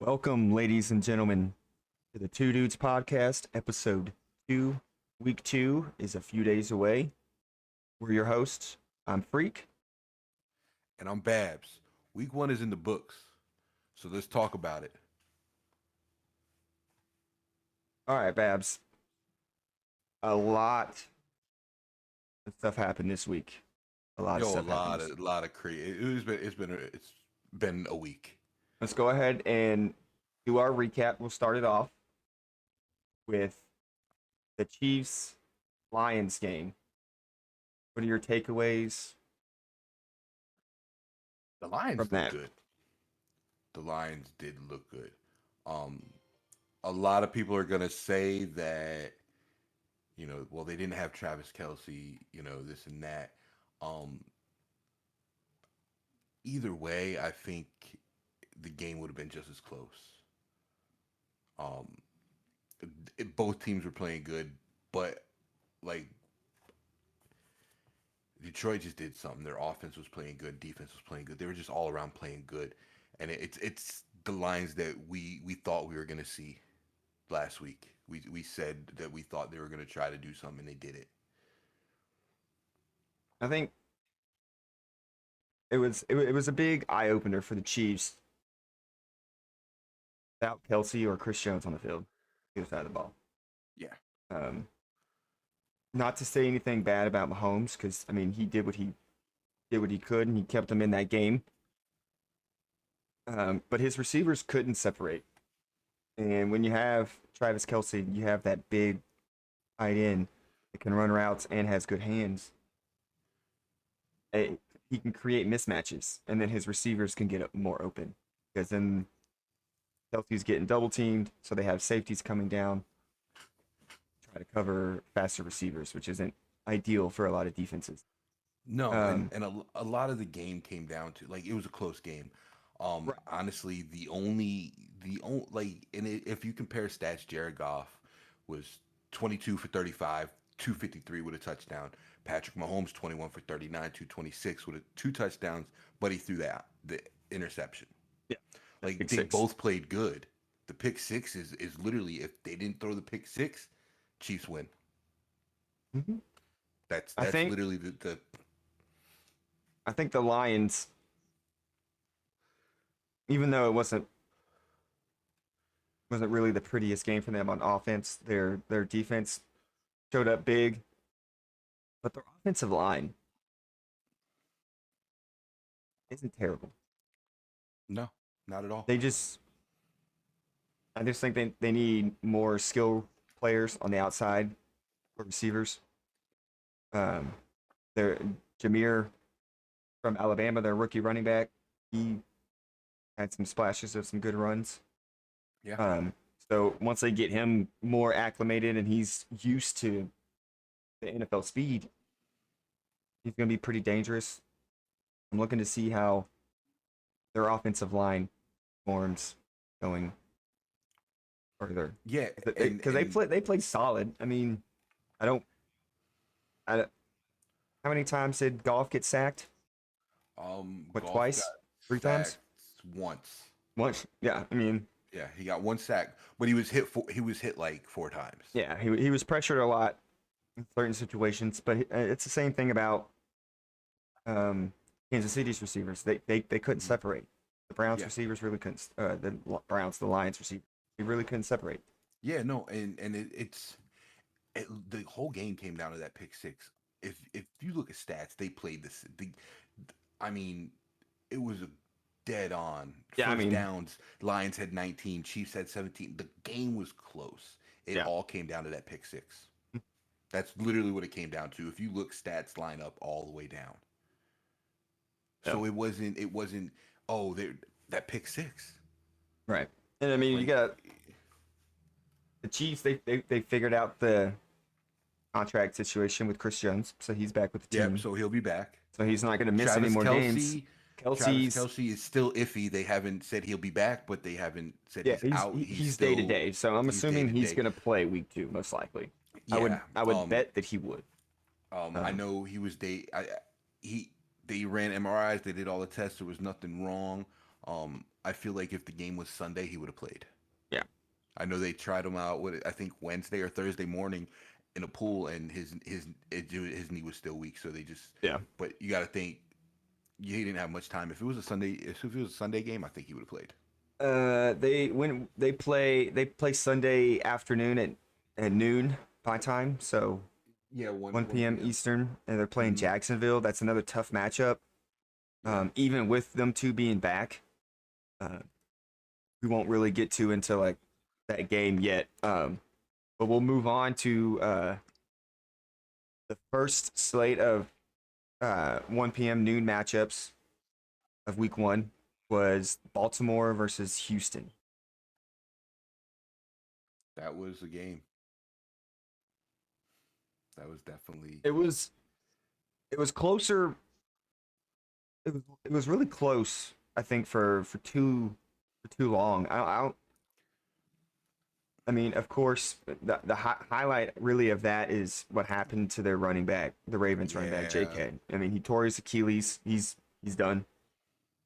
Welcome, ladies and gentlemen, to the Two Dudes Podcast, episode 2. Week 2 is a few days away. We're your hosts. I'm Freak. And I'm Babs. Week 1 is in the books, so let's talk about it. All right, Babs. A lot of stuff happened this week. A lot of Yo, stuff happened this a week. lot of crazy. It's been a week. Let's go ahead and do our recap. We'll start it off with the Chiefs Lions game. What are your takeaways The Lions from look that? good. The Lions did look good. Um, a lot of people are gonna say that well, they didn't have Travis Kelsey, this and that. Um, Either way, I think the game would have been just as close. Um, both teams were playing good, but like Detroit just did something. Their offense was playing good, defense was playing good. They were just all around playing good, and it's the lines that we thought we were gonna see last week. We said that we thought they were gonna try to do something, and they did it. I think it was a big eye opener for the Chiefs without Kelsey or Chris Jones on the field, either side of the ball. Yeah, Um, Not to say anything bad about Mahomes, because I mean he did what he could and he kept them in that game. But his receivers couldn't separate, and when you have Travis Kelsey, you have that big tight end that can run routes and has good hands. eh, he can create mismatches, and then his receivers can get more open because then Kelsey's getting double teamed, so they have safeties coming down, try to cover faster receivers, which isn't ideal for a lot of defenses. no, and Um, a lot of the game came down to like it was a close game. right. Honestly, the only like, if you compare stats, Jared Goff was 22 for 35, 253 with a touchdown. Patrick Mahomes 21 for 39, 226 with two touchdowns, but he threw the interception. Yeah. That Like pick they six. both played good. The pick six is literally, if they didn't throw the pick six, Chiefs win. hmm That's I that's think literally the I think the Lions, even though it wasn't really the prettiest game for them on offense, their defense showed up big, but their offensive line isn't terrible. no, not at all. They just I just think they need more skill players on the outside for receivers. Um, their Jameer from Alabama, their rookie running back, he had some splashes of some good runs. Yeah. Um, so once they get him more acclimated and he's used to the NFL speed, he's going to be pretty dangerous. I'm looking to see how their offensive line forms going further Yeah, because they played solid. I mean, I don't. I, how many times did Golf get sacked? What, Golf got twice? Three times? sacked once. Once? Yeah. I mean, Yeah, he got one sack, but he was hit like four times. yeah, he was pressured a lot in certain situations, but it's the same thing about um, Kansas City's receivers. They couldn't Hmm. separate. The Browns Yeah, receivers really couldn't. The Lions receivers, they really couldn't separate. yeah, no, and the whole game came down to that pick six. If you look at stats, they played this. I mean, it was a dead on Yeah, I first mean, downs. Lions had 19, Chiefs had 17. The game was close. It yeah, all came down to that pick six. That's literally what it came down to. If you look, stats line up all the way down. yeah, So it wasn't oh, that pick six. right. And I mean, you Like, got the Chiefs. They figured out the contract situation with Chris Jones, so he's back with the yep, team. so he'll be back. So he's not going to miss any Travis more games. Kelsey, Travis Kelsey's Kelsey is still iffy. They haven't said he'll be back, but they haven't said yeah, he's out. He's he's day to still day. So I'm he's day assuming to he's day. going to play week 2 most likely. Yeah. I would bet that he would. I Um, know he was day. He They ran MRIs. They did all the tests. There was nothing wrong. I feel like if the game was Sunday, he would have played. Yeah. I know they tried him out with I think Wednesday or Thursday morning in a pool, and his knee was still weak. So they just Yeah. But you got to think he didn't have much time. If it was a Sunday game, I think he would have played. They play Sunday afternoon at noon my time, so Yeah, 1 p.m. Eastern, and they're playing Mhm. Jacksonville. That's another tough matchup. Yeah. Even with them two being back, uh, we won't really get to into like that game yet. But we'll move on to the first slate of 1 p.m. noon matchups of Week 1 was Baltimore versus Houston. That was a game. That was definitely. It was closer. It was really close. I think for too long. I mean, of course, the highlight really of that is what happened to their running back, the Ravens running back, Yeah. J.K. I mean, he tore his Achilles. He's done.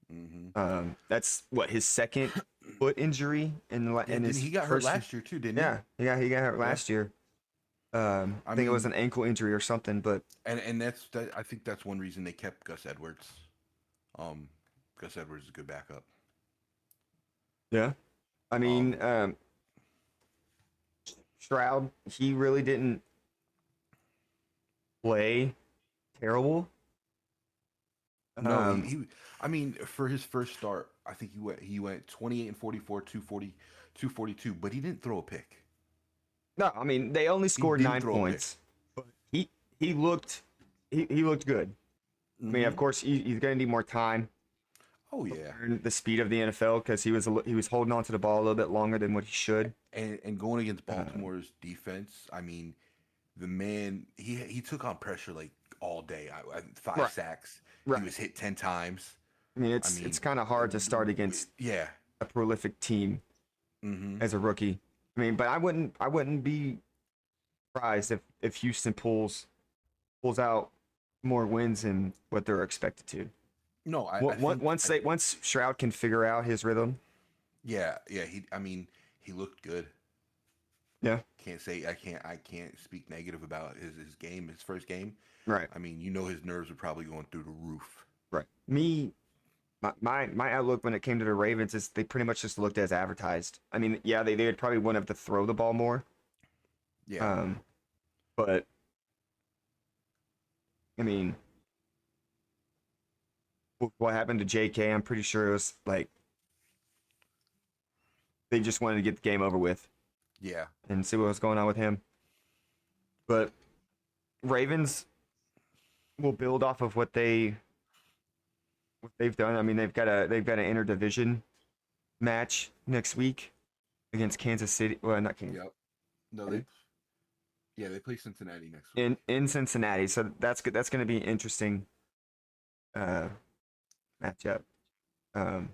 Hmm. That's what his second foot injury Yeah, in didn't his he got hurt first. last year too? Didn't he? He got hurt Yeah. last year. I I think it was mean, an ankle injury or something, but and I think that's one reason they kept Gus Edwards. Um, Gus Edwards is a good backup. yeah. I mean, Um, Stroud, he really didn't play terrible. no, Um, I mean, for his first start, I think he went 28 and 44, 240, 242, but he didn't throw a pick. no, I mean they only He scored didn't nine throw a pick. points, but he looked he looked good. I mean, of Hmm. course, he's going to need more time Oh to yeah, learn the speed of the NFL because he was holding on to the ball a little bit longer than what he should. and going against Um, Baltimore's defense, I mean, the man he took on pressure like all day. Five right, sacks. He right. was hit 10 times. I mean, I it's mean, kind of hard to start against yeah. a prolific team Hmm. as a rookie. I mean, but I wouldn't be surprised if Houston pulls out more wins than what they're expected to. No, I Once think once they once Stroud can figure out his rhythm, yeah. I mean, he looked good. yeah, I can't speak negative about his game, his first game. right, I mean, his nerves were probably going through the roof. right. My outlook when it came to the Ravens is they pretty much just looked as advertised. I mean, yeah, they would probably want to throw the ball more, Yeah. um, but I mean, what happened to J.K. I'm pretty sure it was like they just wanted to get the game over with Yeah. and see what was going on with him. But Ravens will build off of what they've done. I mean, they've got an interdivision match next week against Kansas City. Well, not Kansas. Yep. No, City. they play Cincinnati next week. In Cincinnati. So that's good. That's going to be an interesting uh, matchup. Um,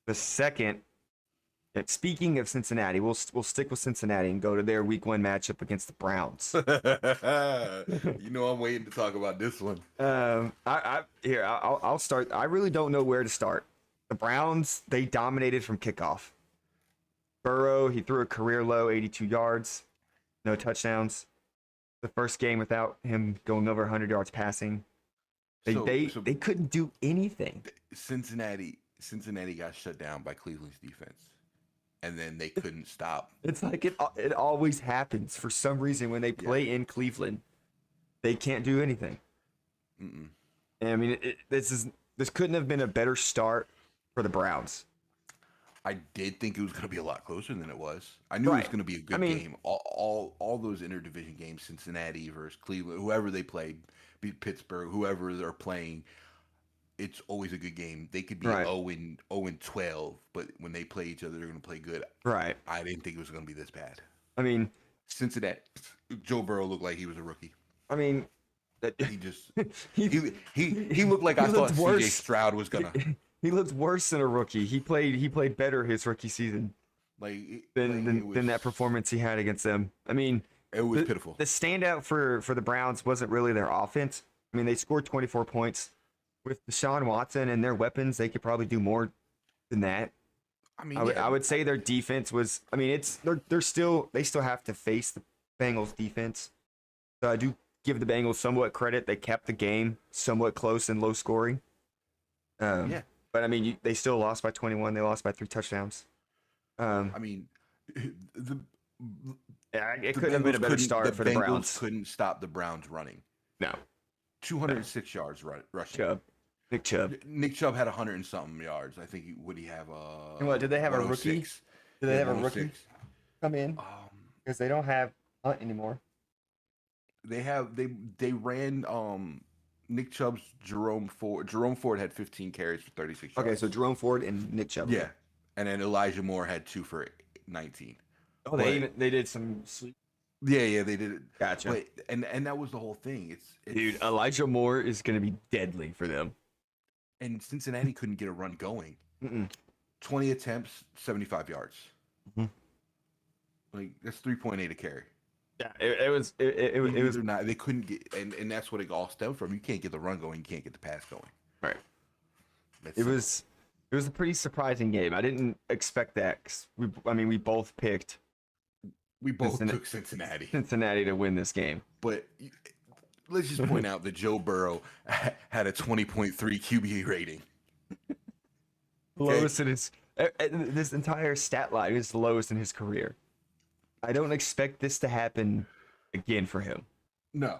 the second, speaking of Cincinnati, we'll stick with Cincinnati and go to their Week 1 matchup against the Browns. I'm waiting to talk about this one. I'll start. I really don't know where to start. The Browns, they dominated from kickoff. Burrow, he threw a career low 82 yards, no touchdowns. The first game without him going over 100 yards passing. They So they so they couldn't do anything. Cincinnati got shut down by Cleveland's defense, and then they couldn't stop. It's like it always happens for some reason when they Yeah. play in Cleveland. They can't do anything. Mm-mm. And I mean, this couldn't have been a better start for the Browns. I did think it was going to be a lot closer than it was. I knew it was Right. going to be a I good mean, game. All those interdivision games, Cincinnati versus Cleveland, whoever they played, beat Pittsburgh, whoever they're playing, it's always a good game. They could be right, 0-12, but when they play each other, they're going to play good. right. I didn't think it was going to be this bad. I mean, Cincinnati, Joe Burrow looked like he was a rookie. I mean, that- He just he he looked like he I thought looked C.J. worse. Stroud was gonna He looked worse than a rookie. He played better his rookie season than that performance he had against them. I mean, It was pitiful. the standout for the Browns wasn't really their offense. I mean, they scored 24 points with Deshaun Watson and their weapons, they could probably do more than that. I I mean, would yeah, I would say their defense was. I mean, they still have to face the Bengals defense. So I do give the Bengals somewhat credit. They kept the game somewhat close and low scoring. yeah. But I mean, they still lost by 21. They lost by 3 touchdowns. I mean, the Yeah, it couldn't have been a better the start for the Bengals Browns. couldn't stop the Browns running. No, 206 yards rushing. Chubb, Nick Chubb. Nick Chubb had 100 and something yards. I think would he have And what did they have a rookie? 106? Do He they had have a rookie 106. come in? Because they don't have Hunt anymore. They ran Nick Chubb's Jerome Ford. Jerome Ford had 15 carries for 36 yards. Okay, so Jerome Ford and Nick Chubb. Yeah, and then Elijah Moore had 2 for 19. Oh, they did some sweet. Yeah, they did it. Gotcha. But and that was the whole thing. It's Dude, Elijah Moore is gonna be deadly for them. and Cincinnati couldn't get a run going. Mm-mm. 20 attempts, 75 yards. Mhm. Like that's 3.8 a carry. Yeah, it was Not. They couldn't get, and that's what it all stemmed from. You can't get the run going. You can't get the pass going. right. That's It simple. was a pretty surprising game. I didn't expect that. 'Cause we both picked We both Cincinnati- took Cincinnati, Cincinnati to win this game. but let's just point out that Joe Burrow had a 20.3 QB rating. Lowest in his this entire stat line is the lowest in his career. I don't expect this to happen again for him. No,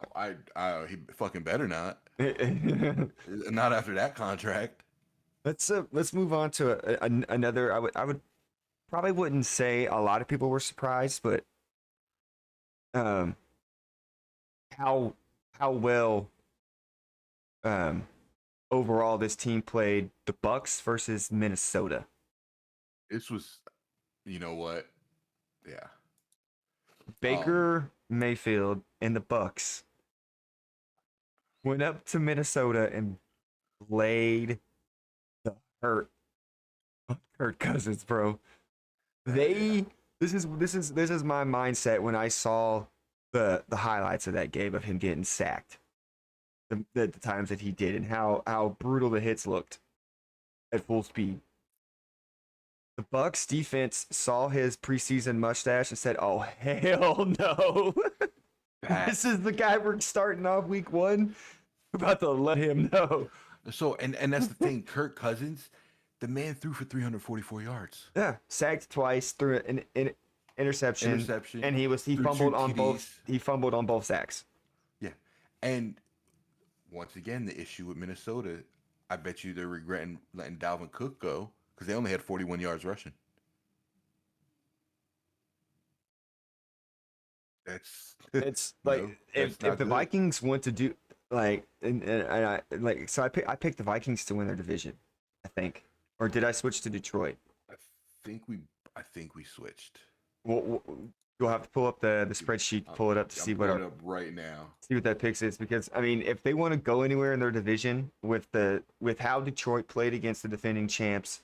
he fucking better not. let's Not after that contract. let's move on to another. I would probably wouldn't say a lot of people were surprised, but um how well overall this team played the Bucks versus Minnesota. This was, you know what? Yeah. Baker Mayfield and the Bucks went up to Minnesota and laid the hurt on Kirk Cousins, bro. This is my mindset when I saw the highlights of that game of him getting sacked. The times that he did and how brutal the hits looked at full speed. The Bucks defense saw his preseason mustache and said, "Oh hell no! This is the guy we're starting off week 1. We're about to let him know." So and that's the thing. Kirk Cousins, the man threw for 344 yards. Yeah, sacked twice, threw an interception, and he threw fumbled 2 on both. TDs. He fumbled on both sacks. Yeah, and once again, the issue with Minnesota, I bet you they're regretting letting Dalvin Cook go because they only had 41 yards rushing. It's like No, if that's not the good. Vikings want to do like and I like so I picked the Vikings to win their division, I think, or did I switch to Detroit? I think we switched. Well, you'll have to pull up the spreadsheet, pull it up to see I'm what pulling it up right now. see what that picks is, because I mean if they want to go anywhere in their division with how Detroit played against the defending champs,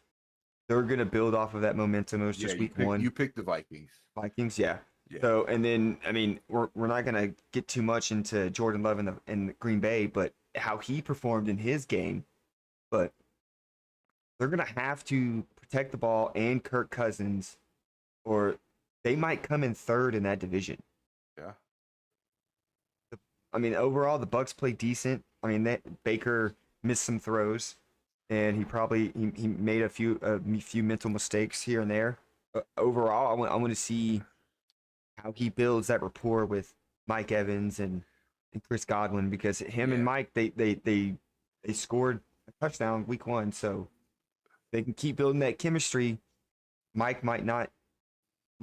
they're gonna build off of that momentum. It was just week 1. You picked the Vikings. Vikings, yeah. Yeah. So and then I mean we're not gonna get too much into Jordan Love in the Green Bay, but how he performed in his game, but they're gonna have to protect the ball and Kirk Cousins, or they might come in third in that division. Yeah. I mean overall the Bucks play decent. I mean that Baker missed some throws, and he made a few mental mistakes here and there. Overall, I want to see how he builds that rapport with Mike Evans and Chris Godwin, because him and Mike they scored a touchdown week 1, so they can keep building that chemistry. Mike might not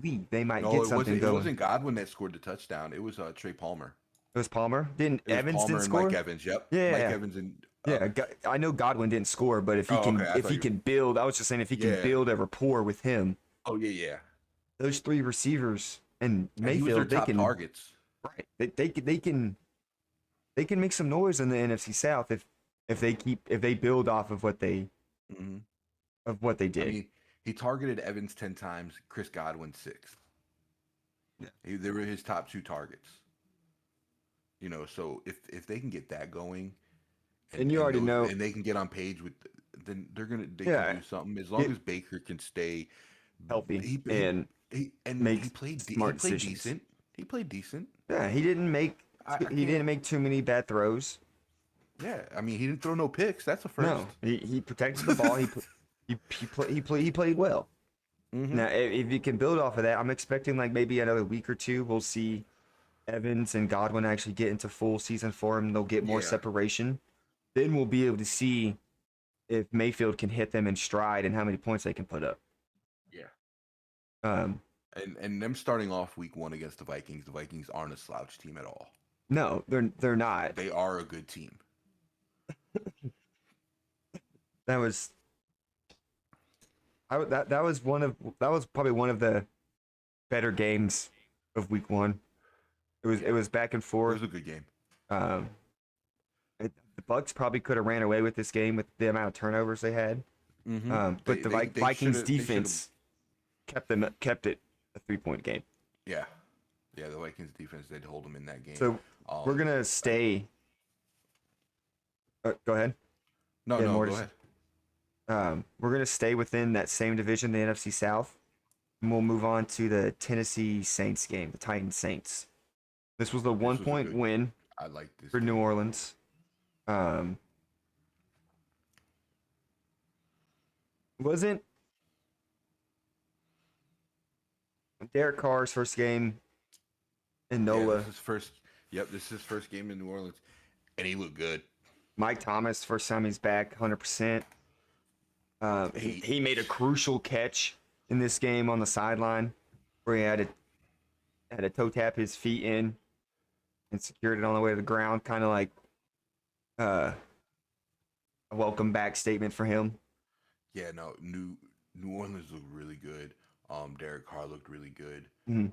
leave. They might No, get something it going. wasn't Godwin that scored the touchdown. It was Trey Palmer. It was Palmer. Didn't It was Evans Palmer didn't and score? Mike Evans. Yep. Yeah, Mike yeah. Evans and Yeah, I know Godwin didn't score, but if he Oh, can okay. I if thought he you- can build, I was just saying if he can Yeah. build a rapport with him, Oh yeah. those 3 receivers and And he was Mayfield, their they top can targets. right. They can make some noise in the NFC South if they build off of what they Mm-hmm. did. I mean, he targeted Evans 10 times, Chris Godwin 6. Yeah. They were his top 2 targets. You know, so if they can get that going, And you already know, and they can get on page with, then they can yeah, do something as long get as Baker can stay. healthy He he and he make played he smart played decisions. decent. He played decent. Yeah, I he can't. didn't make too many bad throws. Yeah, I mean he didn't throw no picks. That's a No, first. he protected the ball. He played well. Hmm. Now, if you can build off of that, I'm expecting like maybe another week or two, we'll see Evans and Godwin actually get into full season form. They'll get more Yeah, separation. Then we'll be able to see if Mayfield can hit them in stride and how many points they can put up. yeah. Um, And them starting off week one against the Vikings. The Vikings aren't a slouch team at all. no, they're not. They are a good team. That was that was probably one of the better games of week one. It Yeah, was back and it forth. was a good game. Um, the Bucks probably could have ran away with this game with the amount of turnovers they had. Hmm. But the They should Vikings have defense kept it a 3 point game. yeah, yeah. The Vikings defense did hold them in that game. So we're Um, gonna I, stay. Go ahead. no, Yeah, no, more go to. ahead. We're gonna stay within that same division, the NFC South, and we'll move on to the Tennessee Saints game, the Titans Saints. This was the This one was a point good. win I like this for New game. Orleans. Um, wasn't Derek Carr's first game in Yeah, NOLA. this is first. Yep, this is his first game in New Orleans, and he looked good. Mike Thomas, first time he's back, 100%. He He made a crucial catch in this game on the sideline where he had to toe tap his feet in and secured it on the way to the ground, kind of like uh, a welcome back statement for him. Yeah, no, New Orleans looked really good. Derek Carr looked really good. Mhm.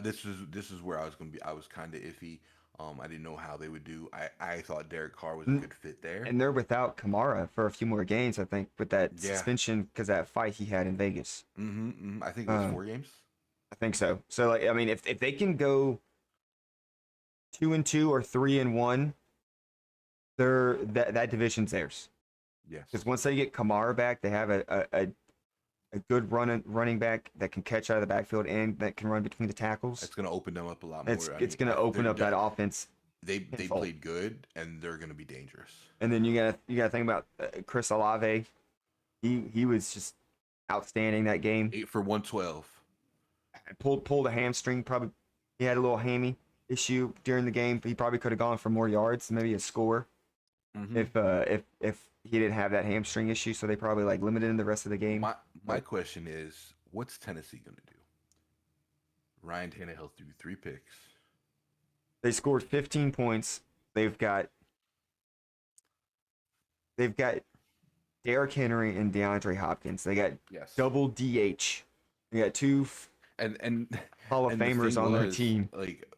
This is where I was gonna be. I was kind of iffy. I didn't know how they would do. I thought Derek Carr was a N- good fit there. And they're without Kamara for a few more games, I think, with that Yeah. suspension because that fight he had in Vegas. I think it was Um, 4 games. I think so. So, like, I mean, if they can go 2-2 or 3-1, that division's theirs. Yes. Because once they get Kamara back, they have a good running back that can catch out of the backfield and that can run between the tackles. It's gonna open them up a lot more. I It's mean, going to open up that offense they tenfold. played good, and they're gonna be dangerous. And then you gotta think about Chris Olave. He was just outstanding that game. 8 for 112. Pulled a hamstring. Probably he had a little hammy issue during the game. He probably could have gone for more yards, maybe a score Hmm. if he didn't have that hamstring issue. So they probably like limited him the rest of the game. My But question is, what's Tennessee gonna do? Ryan Tannehill threw 3 picks. they scored 15 points. They've got they've got Derrick Henry and DeAndre Hopkins. They got Yes. double DH. They got two And Hall of and the Famers thing on their was, team. like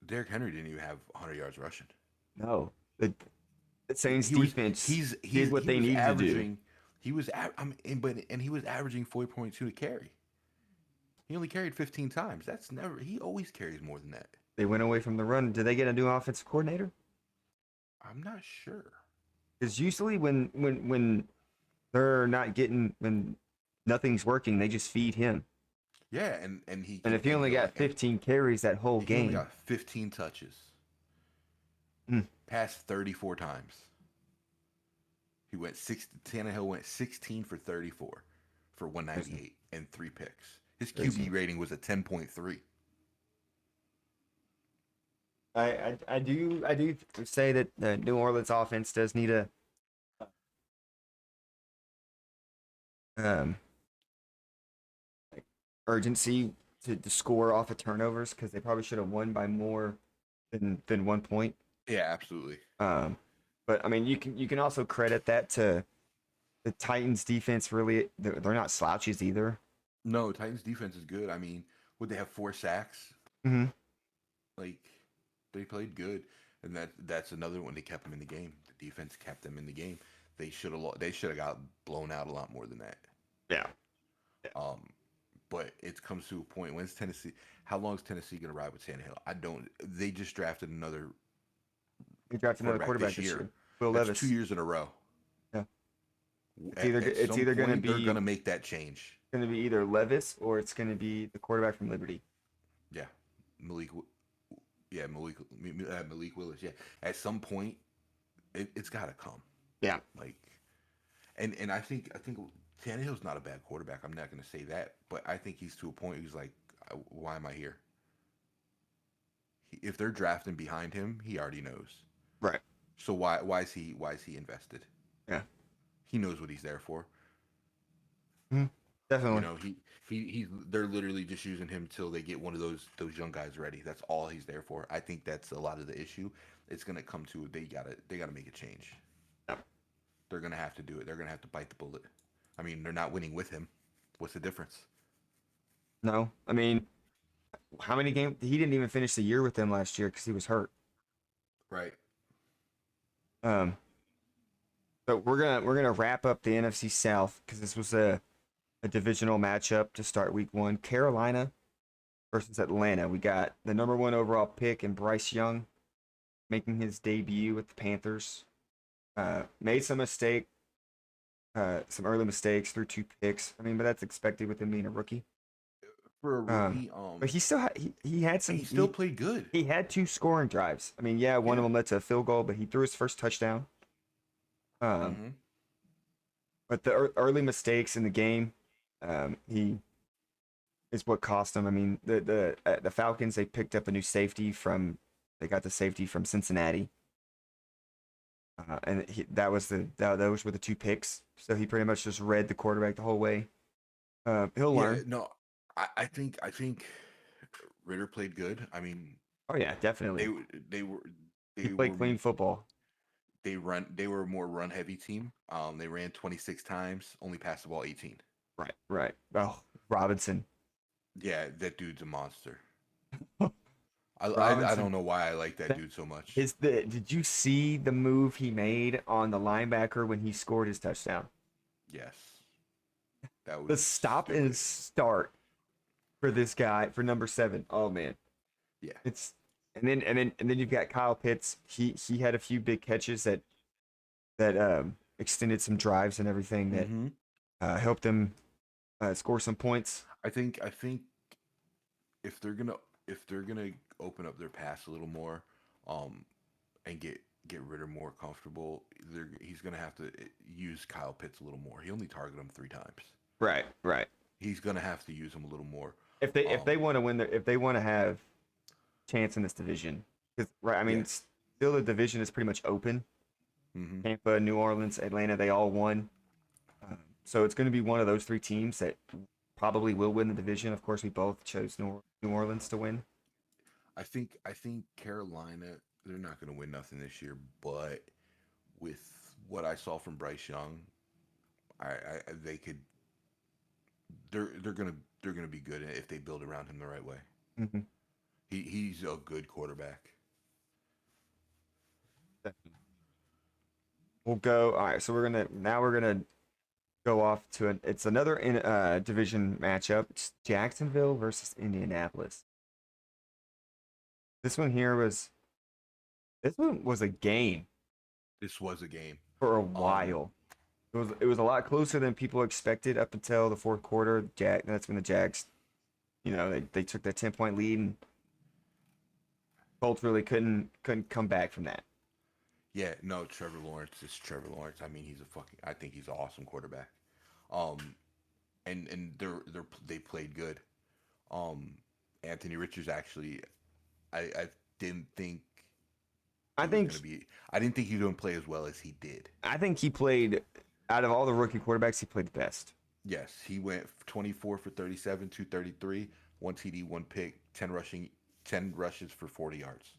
Derrick Henry didn't even have 100 yards rushing. No, the Saints He was defense he's did what he they was needed to do. averaging I mean, and he was averaging 4.2 to carry. He only carried 15 times. That's never he always carries more than that. They went away from the run. Did they get a new offensive coordinator? I'm not sure. Because usually when they're not getting when nothing's working, they just feed him. Yeah, and And if he only got 15 carries that whole he only game, got 15 touches. mm, Passed 34 times. He went six. Tannehill went 16 for 34 for crazy. 198 and 3 picks. His Crazy. QB rating was a 10.3. I do say that the New Orleans offense does need a um like urgency to score off of turnovers because they probably should have won by more than 1 point. Yeah, absolutely. Um, but I mean, you can also credit that to the Titans defense. Really, they're not slouches either. No, Titans defense is good. I mean, would they have 4 sacks? Mm-hmm. Like they played good, and that's another one. They kept them in the game. The defense kept them in the game. They should have got blown out a lot more than that. Yeah. Um, but it comes to a point. When's Tennessee? How long is Tennessee gonna ride with Tannehill? I don't. They just drafted another They drafted another quarterback this year. Will That's Levis. 2 years in a row. Yeah. At It's some either going to point, they're be gonna make that change. either Levis or it's going to be the quarterback from Liberty. Yeah, Malik. Yeah, Malik Willis. Yeah, at some point, it's got to come. Yeah. Like, and I think Tannehill's not a bad quarterback. I'm not going to say that, but I think he's to a point. He's like, why am I here? If they're drafting behind him, he already knows. Right. So why is he invested? Yeah. He knows what he's there for. Mhm. You Definitely. know, they're literally just using him till they get one of those young guys ready. That's all he's there for. I think that's a lot of the issue. It's gonna come to they gotta make a change. Yeah. They're gonna have to do it. They're gonna have to bite the bullet. I mean, they're not winning with him. What's the difference? No. I mean, how many games? He didn't even finish the year with them last year because he was hurt. Right. Um. So we're gonna wrap up the NFC South because this was a divisional matchup to start Week 1. Carolina versus Atlanta. We got the number 1 overall pick and Bryce Young making his debut with the Panthers. Made some early mistakes, threw 2 picks. I mean, but that's expected with him being a rookie. For a rookie, But he still he had some. he still played good. He had 2 scoring drives. I mean, yeah, one of Yeah. them led to a field goal, but he threw his first touchdown. Um, Mm-hmm. but the early mistakes in the game, he is what cost him. I mean, the Falcons, they picked up a new safety from they got the safety from Cincinnati. And those were the 2 picks. So he pretty much just read the quarterback the whole way. He'll Yeah. learn. No, I think Ritter played good. I mean, Oh yeah, they definitely. they were He they played were clean football. they were a more run heavy team. They ran 26 times, only passed the ball 18. Right, right. Oh, Robinson. Yeah, that dude's a monster. I Robinson. don't know why I like that That dude so much. is the Did you see the move he made on the linebacker when he scored his touchdown? Yes, that The was stop and stupid. start for this guy for number 7. Oh man. Yeah. It's and then you've got Kyle Pitts. He had a few big catches that extended some drives and everything that Mm-hmm. helped them score some points. I think if they're gonna if they're gonna open up their pass a little more, um, and get Ritter more comfortable, he's gonna have to use Kyle Pitts a little more. He only targeted him 3 times. Right, right. He's gonna have to use him a little more. If they Um, want to win if they want to have chance in this division, because right, I yeah. mean, still the division is pretty much open. Mm-hmm. Tampa, New Orleans, Atlanta, they all won. So it's going to be one of those 3 teams that probably will win the division. Of course, we both chose New Orleans to win. I think Carolina, they're not gonna win nothing this year, but with what I saw from Bryce Young, they could they're gonna be good if they build around him the right way. Hmm. He's a good quarterback. We'll go. All right, so we're gonna go off to it's another division matchup. It's Jacksonville versus Indianapolis. This one here was this one was a game This was a game. for a Um, while. It was a lot closer than people expected up until the fourth quarter. That's when the Jags, they took that 10-point lead and Colts really couldn't come back from that. yeah, no, Trevor Lawrence is Trevor Lawrence. I mean, I think he's an awesome quarterback. Um, and they played good. Um, Anthony Richards actually, I didn't think I he was think gonna be. I didn't think he was gonna play as well as he did. I think he played out of all the rookie quarterbacks, he played the best. Yes, he went 24 for 37, 233, 1 TD, 1 pick, 10 rushes for 40 yards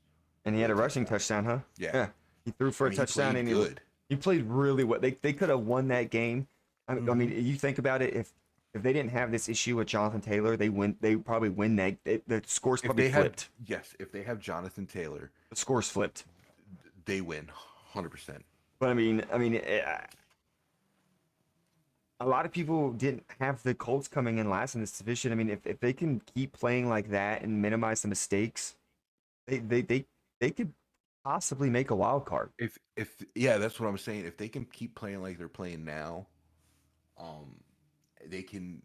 And he with had a a rushing touchdown. touchdown, huh? Yeah, Yeah. He threw I for a mean he touchdown played and good. he played really well. They could have won that game. I mean, Hmm. you think about it, if they didn't have this issue with Jonathan Taylor, they probably win that. The scores If probably they have flipped. yes, if they have Jonathan Taylor, The scores flipped. they win 100%. But a lot of people didn't have the Colts coming in last in this division. I mean, if they can keep playing like that and minimize the mistakes, they could possibly make a wild card. If yeah, that's what I'm saying. If they can keep playing like they're playing now, um, they can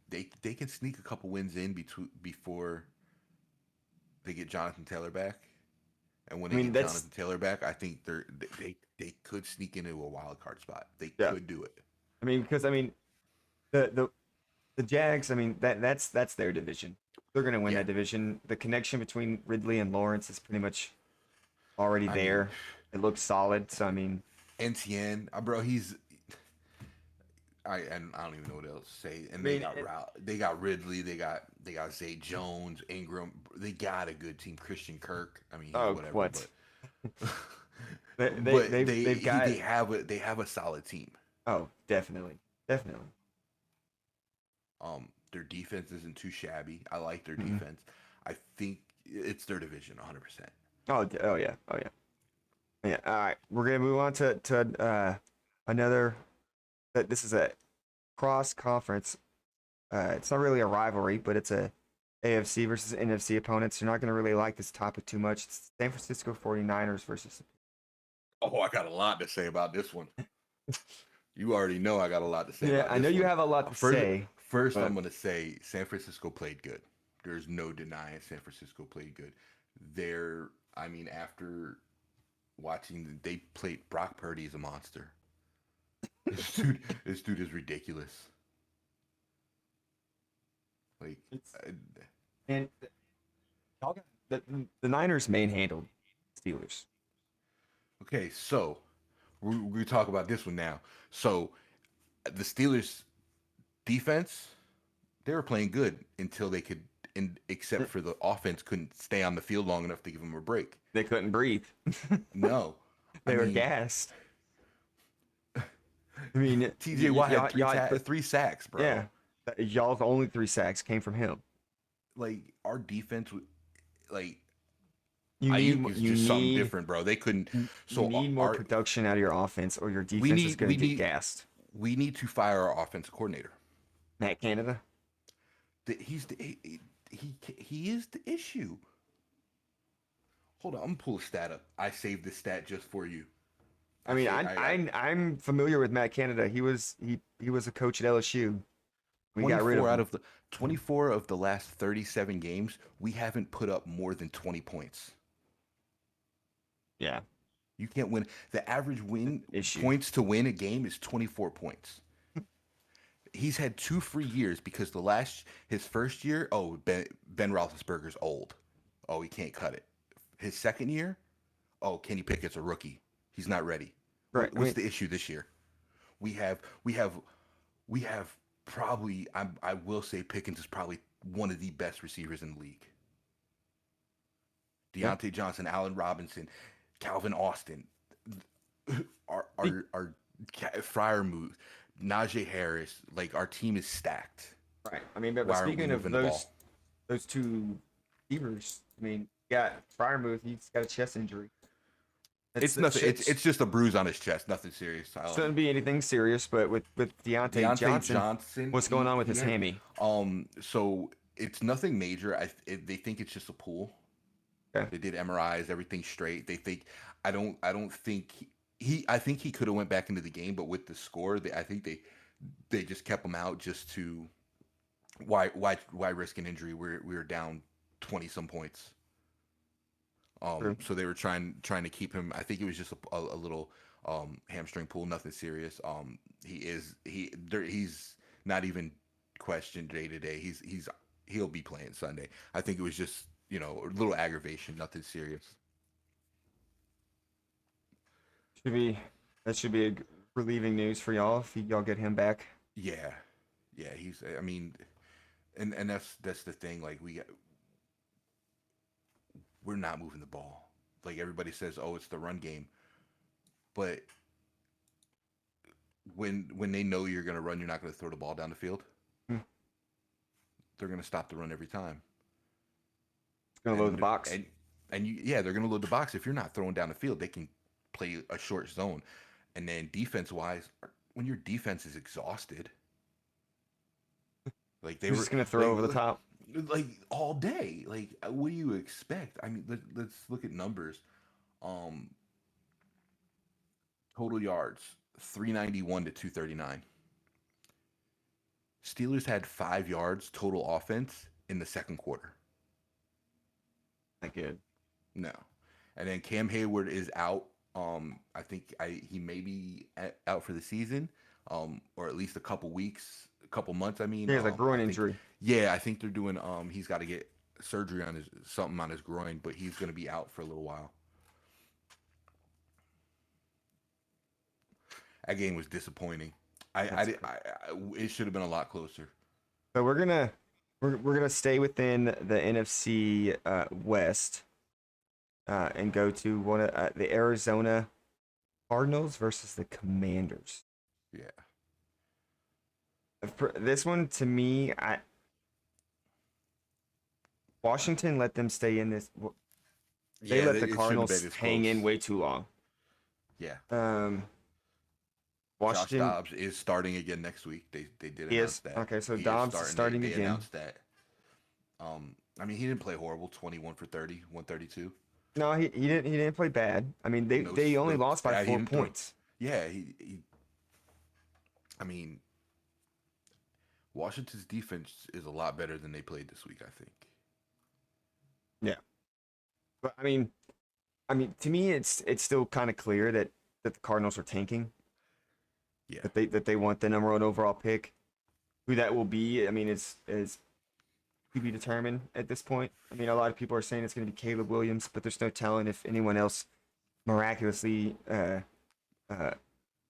sneak a couple wins in between before they get Jonathan Taylor back. And when I they mean, get that's Jonathan Taylor back, I think they could sneak into a wild card spot. They yeah. could do it. I mean, because I mean, the Jags. I mean, that's their division. They're gonna win Yeah, that division. The connection between Ridley and Lawrence is pretty much already I mean, there. It looks solid. So I mean, NTN, bro, he's I don't even know what else to say. And I mean, They got Ridley. They got Zay Jones, Ingram. They got a good team. Christian Kirk. I mean, he's oh, whatever, what but they've got. they have a solid team. Oh, definitely, definitely. Their defense isn't too shabby. I like their Mm-mm. defense. I think it's their division 100%. Oh yeah, oh yeah, yeah. All right, we're gonna move on to another. This is a cross conference. It's not really a rivalry, but it's a AFC versus NFC opponents. You're not gonna really like this topic too much. It's San Francisco 49ers versus. Oh, I got a lot to say about this one. You already know I got a lot to say Yeah, about I know this you one. have a lot to First, say, first but I'm gonna say San Francisco played good. There's no denying San Francisco played good. They're, I mean, after they played Brock Purdy is a monster. This dude is ridiculous. Like, it's uh, and y'all got the Niners manhandled Steelers. okay, so we talk about this one now. So the Steelers defense, they were playing good until they could, except for the offense couldn't stay on the field long enough to give them a break. They couldn't breathe. No, I They were mean, gassed. I mean, T.J. Watt had y'all had three sacks, yeah. bro. Y'all's only 3 sacks came from him. Like our defense, like You need Ayuk is you just something need different, bro. They couldn't. you So need more production out of your offense, or your we defense is need going we to get need gassed. we need to fire our offensive coordinator. Matt Canada. He's he is the issue. Hold on, I'm gonna pull a stat up. I saved this stat just for you. I mean, I'm familiar with Matt Canada. He was a coach at LSU. We got rid of 24 out him. of the 24 of the last 37 games, we haven't put up more than 20 points. Yeah, You can't win. The average win issue. points to win a game is 24 points. He's had 2 free years because his first year, oh, Ben Roethlisberger's old. Oh, he can't cut it. His second year, oh, Kenny Pickett's a rookie. He's not ready. Right. What's the issue this year? We have we have we have probably, I will say Pickens is probably one of the best receivers in the league. Yeah. Deontay Johnson, Allen Robinson, Calvin Austin, See, our Fryer move, Najee Harris. Like our team is stacked. right. I mean, but Why aren't we speaking of moving the ball? those two receivers, I mean, you got Fryermuth. He's got a chest injury. It's nothing. It's just a bruise on his chest. Nothing serious. Shouldn't be anything serious, but with Deontay Deontay Johnson, Johnson. what's going on with his hammy? So it's nothing major. They think it's just a pull. Okay. They did MRIs, everything's straight. They think I don't think I think he could have went back into the game, but with the score, I think they just kept him out just to why risk an injury? We were down 20 some points. True. So they were trying to keep him. I think it was just a little hamstring pull, nothing serious. He's not even questioned day to day. He'll be playing Sunday. I think it was just a little aggravation, nothing serious. Should be that should be relieving news for y'all if y'all get him back. Yeah, yeah. He's. I mean, and that's the thing. Like we're not moving the ball. Like everybody says, oh, it's the run game, but when they know you're gonna run, you're not gonna throw the ball down the field. Hmm. They're gonna stop the run every time. It's gonna load the box. Yeah, they're gonna load the box. If you're not throwing down the field, they can play a short zone, and then defense wise, when your defense is exhausted, like They're just gonna throw over the top. like all day. Like what do you expect? I mean, let's look at numbers. Total yards 391 to 239. Steelers had 5 yards total offense in the second quarter. Not good. No. And then Cam Hayward is out. He may be out for the season, or at least a couple weeks, a couple months. I mean, He has a groin I think, injury. yeah, I think they're doing. He's got to get surgery on his something on his groin, but he's going to be out for a little while. That game was disappointing. It should have been a lot closer. So we're gonna stay within the NFC West and go to one of the Arizona Cardinals versus the Commanders. Yeah. For this one, to me, Washington let them stay in this. They let the it shouldn't have Cardinals been as hang in close. way too long. Yeah. Um, Josh Washington, Dobbs is starting again next week. They did he announce is that. okay. So He is Dobbs is starting they again. announced that. I mean, he didn't play horrible. 21 for 30, 132. No, he didn't play bad. I mean, No, they only no, lost by yeah, he 4 didn't throw. points. Yeah, he. I mean, Washington's defense is a lot better than they played this week. I think. Yeah, but to me, it's still kind of clear that the Cardinals are tanking. Yeah. That they want the number one overall pick. Who that will be, I mean, is to be determined at this point. I mean, a lot of people are saying it's going to be Caleb Williams, but there's no telling if anyone else miraculously uh,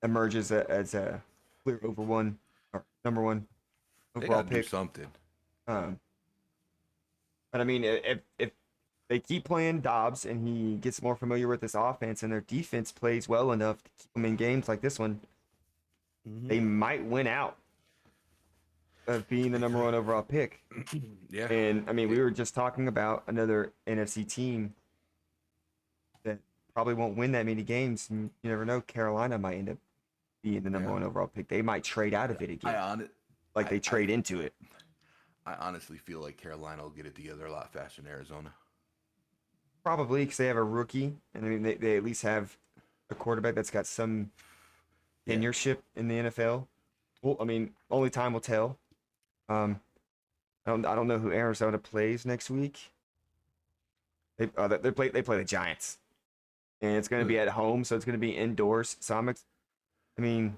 emerges as a clear over one or number one They overall got to do pick. something. Um, but I mean, if they keep playing Dobbs and he gets more familiar with this offense and their defense plays well enough to keep them in games like this one, they might win out of being the number one overall pick. Yeah. And I mean, we were just talking about another NFC team that probably won't win that many games. And you never know. Carolina might end up being the number Yeah. one overall pick. They might trade out of it again, like they trade into it. I honestly feel like Carolina will get it together a lot faster than Arizona. Probably because they have a rookie, and I mean, they at least have a quarterback that's got some Yeah. tenureship in the NFL. Well, I mean, only time will tell. I don't know who Arizona plays next week. They play the Giants, and it's going to be at home, so it's going to be indoors. So I mean,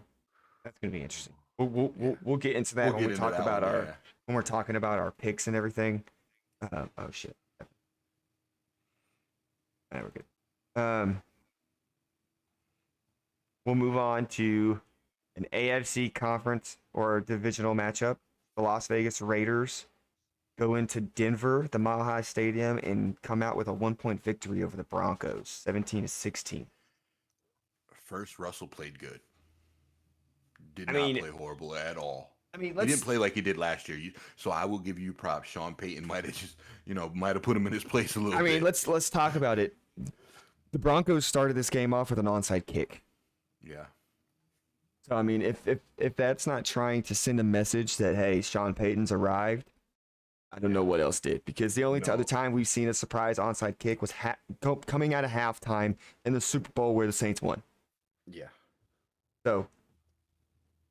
that's going to be interesting. We'll get into that We'll when get we into talk that about one, our yeah. when we're talking about our picks and everything. Oh shit. We're good. We'll move on to an AFC conference or divisional matchup. The Las Vegas Raiders go into Denver, the Mile High Stadium, and come out with a 1-point victory over the Broncos, 17-16. First, Russell played good. Did I not mean, play horrible at all. I mean, He didn't play like he did last year. So I will give you props. Sean Payton might have just, might have put him in his place a little I bit. mean, let's talk about it. The Broncos started this game off with an onside kick. Yeah. So I mean, if that's not trying to send a message that hey, Sean Payton's arrived, I don't know what else did. Because the only other time we've seen a surprise onside kick was coming out of halftime in the Super Bowl where the Saints won. Yeah. So,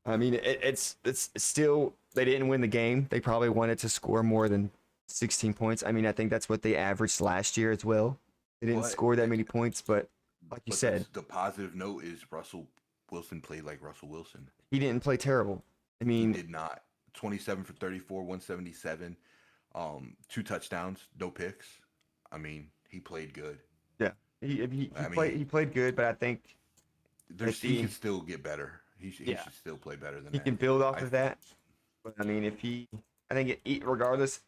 I mean, it's still they didn't win the game. They probably wanted to score more than 16 points. I mean, I think that's what they averaged last year as well. They didn't score that many points, but like you said, the positive note is Russell Wilson played like Russell Wilson. he didn't play terrible. I mean, He did not. 27 for 34, 177, 2 touchdowns, no picks. I mean, he played good. yeah, he played good, but I think He can still get better. He should still play better than that. he can build off of that. But I mean, regardless,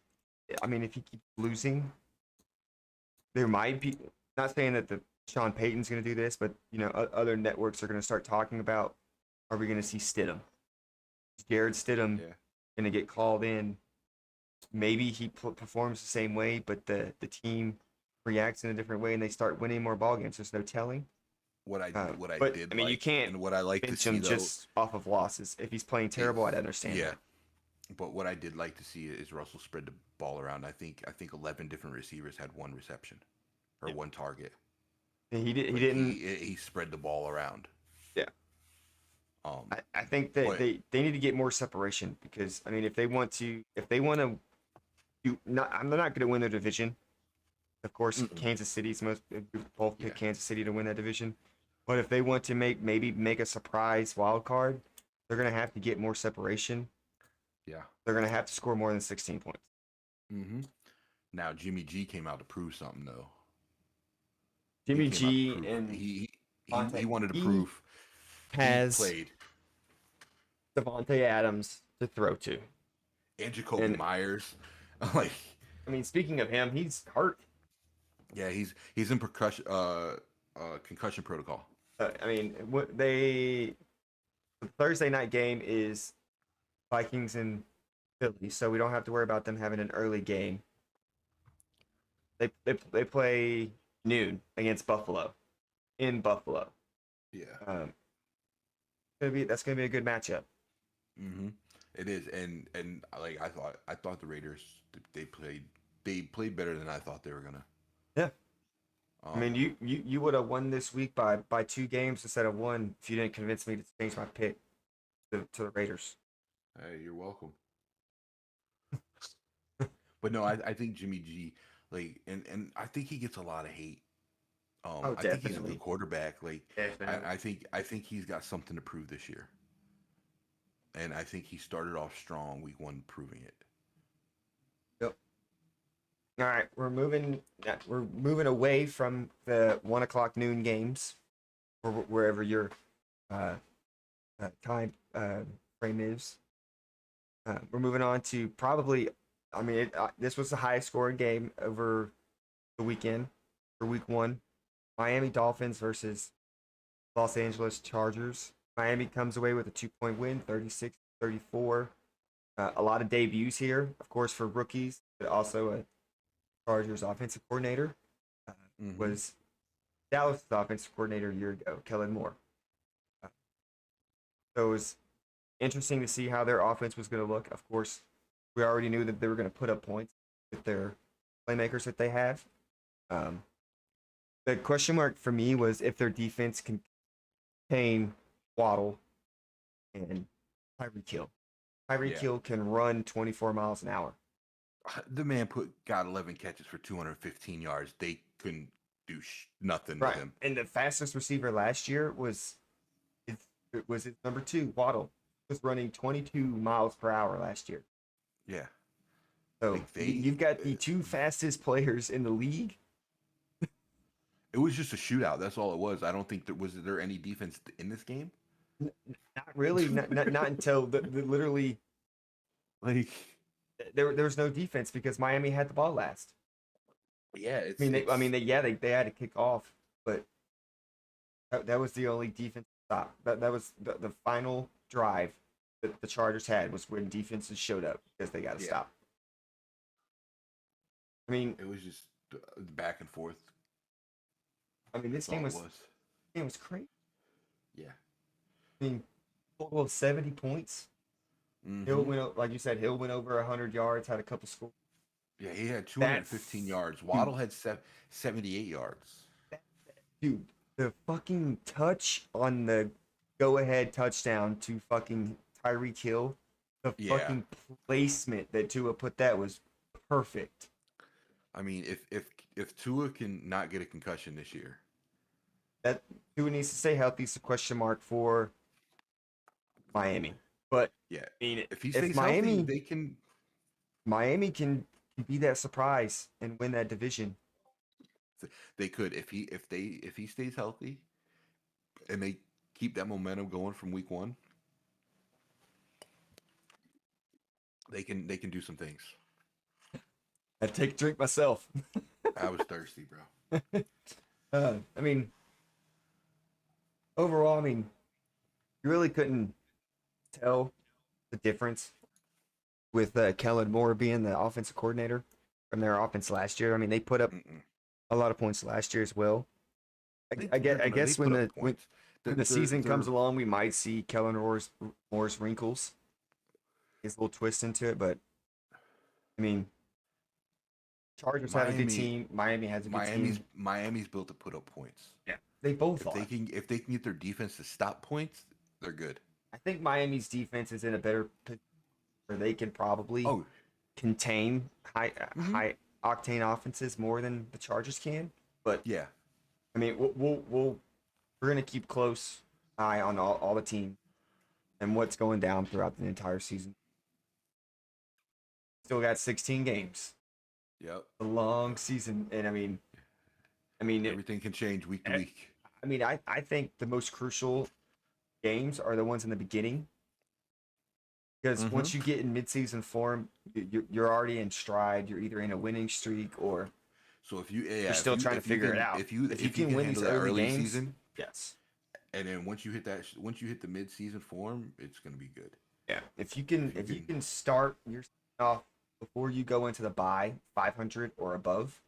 I mean, if he keeps losing, there might be. Not saying that the Sean Payton's going to do this, but other networks are going to start talking about: are we going to see Stidham? Jared Stidham going to get called in? Maybe he performs the same way, but the team reacts in a different way, and they start winning more ball games. There's no telling. You can't. And what I like to see him just off of losses. If he's playing terrible, I'd understand. Yeah. That. But what I did like to see is Russell spread the ball around. I think 11 different receivers had one reception or one target. He didn't. He spread the ball around. Yeah. Um, I think that but they need to get more separation because I mean if they want to do not they're not going to win their division. Of course, mm-mm, Kansas City's most we both pick yeah, Kansas City to win that division. But if they want to maybe make a surprise wild card, they're going to have to get more separation. yeah. They're going to have to score more than 16 points. hmm Now Jimmy G came out to prove something though. He Jimmy came out to G prove and he Devontae, wanted to he prove he has played. Devontae Adams to throw to. And Jacoby And Myers, like I mean, speaking of him, he's hurt. yeah, he's in percussion concussion protocol. I mean, what they the Thursday night game is Vikings and Philly, so we don't have to worry about them having an early game. They play noon against Buffalo in Buffalo. Yeah. Um, that's gonna be a good matchup. hmm It is, and like I thought the Raiders they played better than I thought they were gonna. Yeah, I Um, mean you would have won this week by 2 games instead of one if you didn't convince me to change my pick to the Raiders. hey, you're welcome. But no, I think Jimmy G and I think he gets a lot of hate. Oh, I think he's a good definitely, quarterback. Like definitely. I think he's got something to prove this year, and I think he started off strong week one, proving it. Yep. All right, we're moving away from the 1 o'clock noon games, or wherever your uh, time frame is. We're moving on to probably, I mean, this was the highest scoring game over the weekend for week one. Miami Dolphins versus Los Angeles Chargers. Miami comes away with a 2-point win, 36-34. A lot of debuts here, of course, for rookies, but also a Chargers offensive coordinator hmm was Dallas' offensive coordinator a year ago, Kellen Moore. Uh, so it was interesting to see how their offense was going to look. Of course, we already knew that they were going to put up points with their playmakers that they have. Um, the question mark for me was if their defense can contain Waddle and Tyreek Hill. Tyreek Yeah, Hill can run 24 miles an hour. the man got 11 catches for 215 yards. They couldn't do nothing with Right. him. And the fastest receiver last year was his number two, Waddle. Was running 22 miles per hour last year. Yeah, So like they. you've got the two fastest players in the league. It was just a shootout. That's all it was. I don't think there any defense in this game. Not really. Not until literally Like, there was no defense because Miami had the ball last. yeah, I mean, they had to kick off, but that was the only defense stop. That was the final drive that the Chargers had was when defenses showed up because they got to yeah. stop. I mean, It was just back and forth. this That's all it was. game was crazy. Yeah. I mean, total of 70 points. Hill hmm went like you said. Hill went over 100 yards, had a couple scores. Yeah, he had That 215 yards. dude, Waddle had 78 yards. that, dude, the fucking touch on the go-ahead touchdown to fucking Tyreek Hill, the Yeah. fucking placement that Tua put that was perfect. I mean, if Tua can not get a concussion this year, That Tua needs to stay healthy. Is a question mark for Miami. But yeah, I mean, if he if stays healthy, they can. Miami can be that surprise and win that division. They could if he stays healthy and they keep that momentum going from week one, they can do some things. I'd take a drink myself. I was thirsty, bro. I mean, overall, I mean, you really couldn't tell the difference with Kellen Moore being the offensive coordinator from their offense last year. I mean, they put up Mm-mm. a lot of points last year as well. I They guess put up points. when the season They're comes along, we might see Moore's wrinkles, his little twist into it. But I mean, Chargers have a good Miami, team. Miami has a good team. Miami's built to put up points. Yeah, they both If they are. can if they can get their defense to stop points, they're good. I think Miami's defense is in a better position where they can probably Oh, contain hmm high octane offenses more than the Chargers can. But yeah. I mean, we're gonna keep close eye on all the teams and what's going down throughout the entire season. Still got 16 games, Yep. a long season, and I mean, Everything can change week to eh, week. I think the most crucial games are the ones in the beginning because hmm once you get in midseason form, you're already in stride. You're either in a winning streak or So if you you're yeah, still trying to if you figure it can out. If you if you can can win these handle that early early games, season, yes, and then once you hit the mid season form, it's gonna be good. yeah. If you If you can, can start your season off before you go into the bye 500 or above,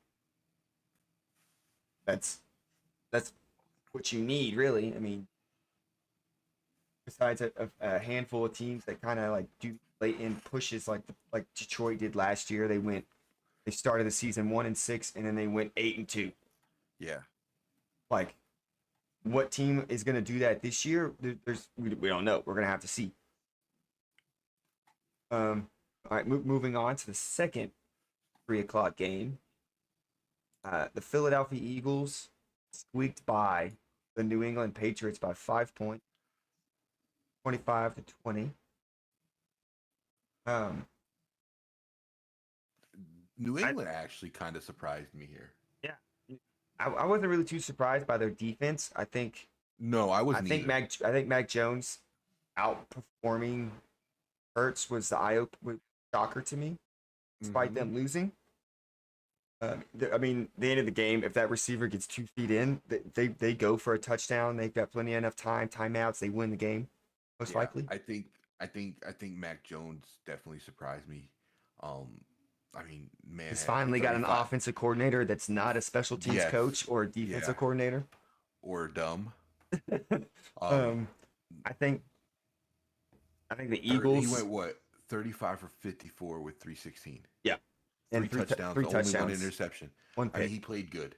that's that's what you need, really. I mean, besides a handful of teams that kind of like do late in pushes like Detroit did last year, they started the season 1-6 and then they went 8-2. yeah. Like, what team is going to do that this year? We don't know. We're going to have to see. All right, moving on to the second 3 o'clock game. The Philadelphia Eagles squeaked by the New England Patriots by 5 points, 25-20. Um, New I England actually kind of surprised me here. yeah, I wasn't really too surprised by their defense. No, I wasn't either. I think Mac Jones outperforming Hurts was the shocker to me, despite hmm them losing. I mean, the end of the game, if that receiver gets 2 feet in, they go for a touchdown. They've got plenty enough timeouts. They win the game, most Yeah, likely. I think Mac Jones definitely surprised me. Um, I mean, man He's had finally got an 35. offensive coordinator that's not a special teams Yes, coach or a yeah, defensive coordinator. or dumb. Um, um, I think the he Eagles, went what 35 for 54 with 316, yeah, three and touchdowns, three only one touchdowns, interception. one I mean, pick. he played good.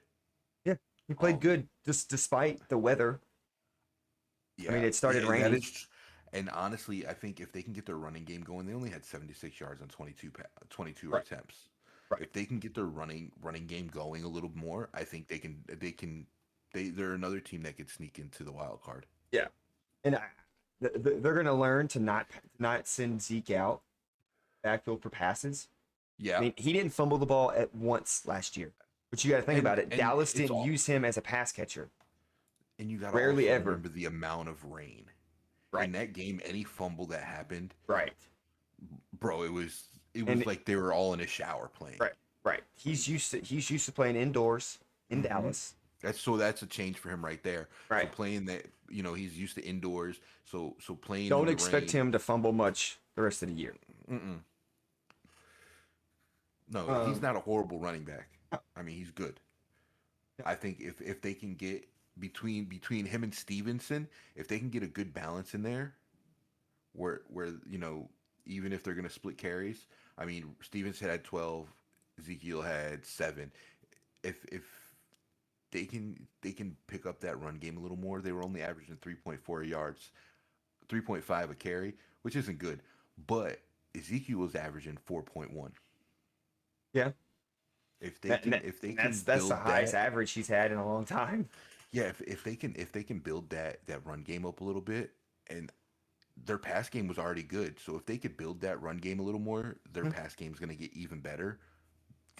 Yeah, he played Um, good just despite the weather. I mean, yeah, it started that raining. is. And honestly, I think if they can get their running game going, they only had 76 yards on 22 Right, attempts. right. If they can get their running game going a little more, I think they're another team that could sneak into the wild card. Yeah, and they're going to learn to not send Zeke out backfield for passes. I Yeah, mean, he didn't fumble the ball at once last year, but you got to think about it. and Dallas it's didn't all use him as a pass catcher. and you got to Rarely also ever. remember the amount of rain Right, in that game. Any fumble that happened, right, bro, it was and like they were all in a shower playing. right, right. He's used to playing indoors in hmm Dallas. That's a change for him right there. So Right. playing that, he's used to indoors. So playing in Don't the expect rain. him to fumble much the rest of the year. Mm-mm. No, he's Um, not a horrible running back. I mean, he's good. yeah, I think if they can get between him and Stevenson, if they can get a good balance in there, where even if they're gonna split carries, I mean Stevenson had 12, Ezekiel had 7. If they can pick up that run game a little more, they were only averaging 3.4 yards, 3.5 a carry, which isn't good, but Ezekiel was averaging 4.1. yeah. If they can That's the build highest that, average he's had in a long time. yeah, if they can build that run game up a little bit, and their pass game was already good. So if they could build that run game a little more, their Mhm. pass game is going to get even better.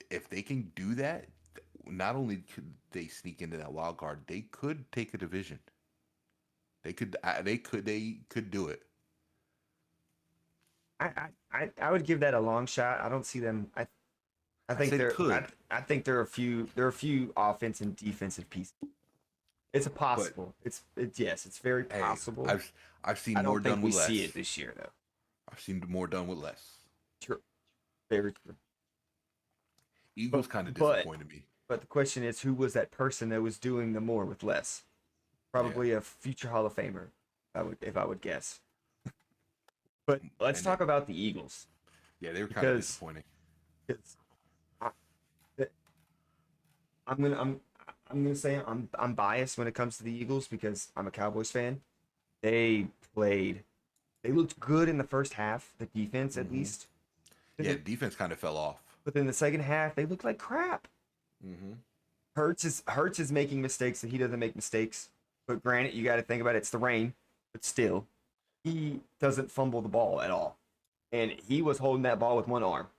If they can do that, not only could they sneak into that wild card, they could take a division. They could do it. I would give that a long shot. I don't see them. I said could, I think there are a few offense and defensive pieces. It's a but possible. Yes, it's very hey, possible. I've seen I more don't think done we with see less. it this year though. I've seen more done with less. True. Very true. Eagles kind of But disappointed me. the question is, who was that person that was doing the more with less? Yeah, Probably a future Hall of Famer. If I would guess. But let's and talk about the Eagles yeah, they were kind of because disappointing. it's, I- I'm gonna say I'm biased when it comes to the Eagles because I'm a Cowboys fan. They played they looked good in the first half, the defense at Hmm. least. Then Yeah, defense kind of fell off. but in the second half, they looked like crap. Hmm. Hurts is making mistakes that he doesn't make mistakes. But granted, you got to think about it, it's the rain, but still, he doesn't fumble the ball at all. And he was holding that ball with one arm.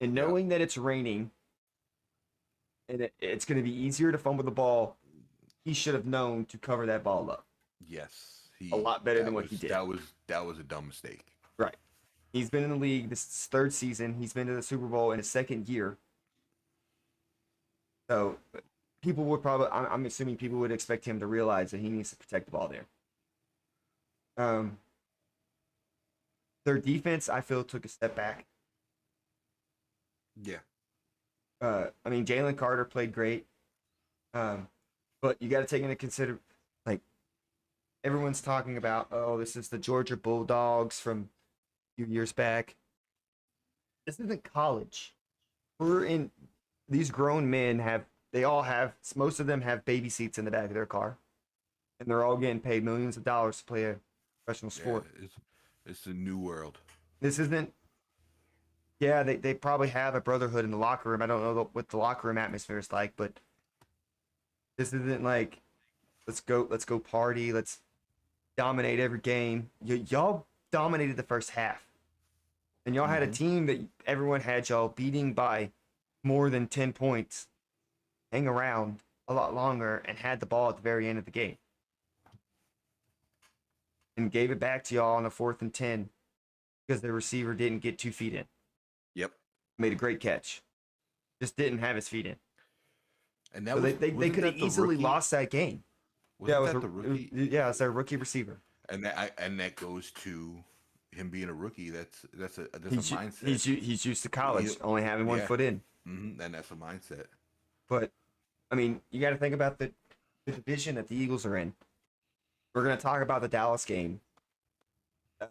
And Yep. knowing that it's raining and it's going to be easier to fumble the ball, he should have known to cover that ball up Yes. a He lot better than that what was he did. that was that was a dumb mistake. Right. He's been in the league this is his third season. He's been to the Super Bowl in his second year. So people would probably, I'm assuming people would expect him to realize that he needs to protect the ball there. Um, their defense, I feel, took a step back. Yeah. I mean, Jalen Carter played great, um, but you got to take into consider, like everyone's talking about, oh, this is the Georgia Bulldogs from a few years back. This isn't college. We're in these grown men have they all have most of them have baby seats in the back of their car, and they're all getting paid millions of dollars to play a professional Yeah. sport. It's a new world. This isn't. Yeah, they probably have a brotherhood in the locker room. I don't know what the locker room atmosphere is like, but this isn't like let's go party, let's dominate every game. Y'all dominated the first half, and y'all had a Hmm. team that everyone had y'all beating by more than 10 points. Hang around a lot longer and had the ball at the very end of the game and gave it back to y'all on a 4th and 10 because the receiver didn't get 2 feet in. Yep. Made a great catch, just didn't have his feet in. And So that they wasn't could have that the easily rookie? lost that game. Yeah, Wasn't that the rookie? it's their rookie receiver. And that goes to him being a rookie. That's a mindset. He's used to He, college, only having one yeah. foot in. And that's a mindset. But I mean, you got to think about the division that the Eagles are in. We're gonna talk about the Dallas game. It's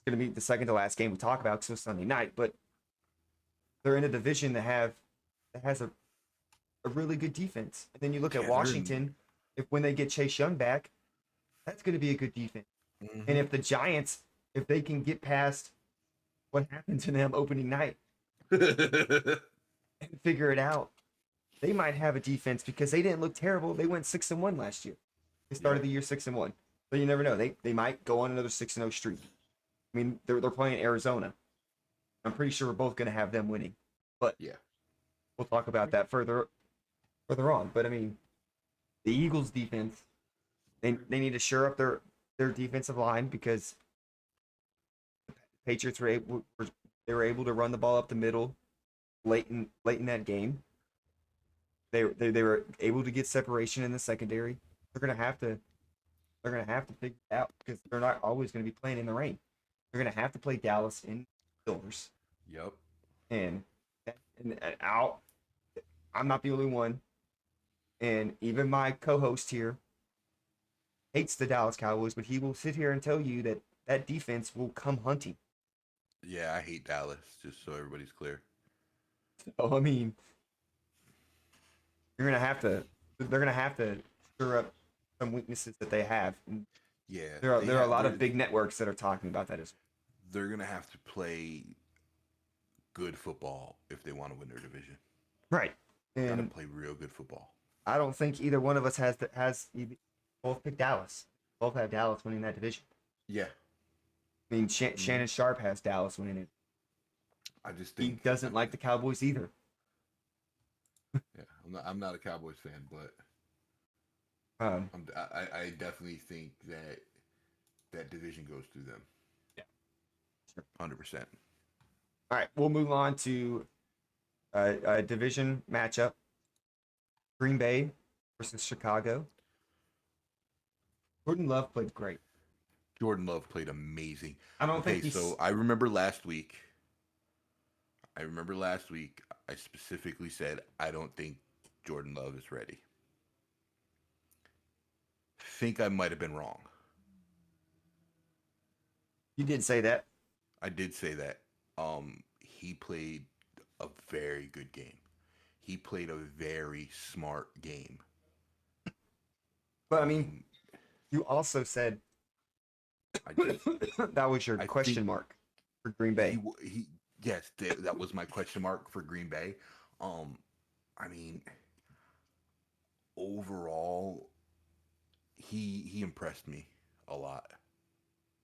gonna be the second to last game we talk about because it's Sunday night. But they're in a division that has a really good defense. And then you look at Yeah, they're in. Washington. If when they get Chase Young back, that's going to be a good defense. And Hmm. if the Giants, if they can get past what happened to them opening night and figure it out, they might have a defense because they didn't look terrible. They went 6-1 last year. They started Yep. the year 6-1. So you never know. They might go on another 6-0 streak. I mean, they're playing Arizona. I'm pretty sure we're both going to have them winning. But Yeah. we'll talk about that further on. But I mean, the Eagles defense, they need to shore up their defensive line because Patriots they were able to run the ball up the middle late in that game. They were able to get separation in the secondary. They're gonna have to they're gonna have to figure it out because they're not always gonna be playing in the rain. They're gonna have to play Dallas indoors Yep. and and out. I'm not the only one, and even my co-host here hates the Dallas Cowboys, but he will sit here and tell you that that defense will come hunting. Yeah, I hate Dallas. Just so everybody's clear. So I mean, you're gonna have to they're gonna have to stir up some weaknesses that they have. And Yeah, there are a lot of big networks that are talking about that as they're gonna have to play good football if they want to win their division. well. Right. Got to And play real good football. I don't think either one of us has both picked Dallas. Both have Dallas winning that division. Yeah. I mean, Hmm. Shannon Sharp has Dallas winning it. I just He think doesn't like the Cowboys either. yeah, I'm not a Cowboys fan, but Um, I definitely think that division goes through them. yeah. Sure. 100%. All right, we'll move on to a division matchup: Green Bay versus Chicago. Jordan Love played great. Jordan Love played amazing. I don't Okay, think so he's. I remember last week. I specifically said I don't think Jordan Love is ready. Think I might have been wrong. You did say that. I did say that. He played a very good game. he played a very smart game. But I I mean, mean, you also said I did. that was your I question think mark for Green he Bay. he yes, that was my question mark for Green Bay. Um, I mean, overall, he impressed me a lot.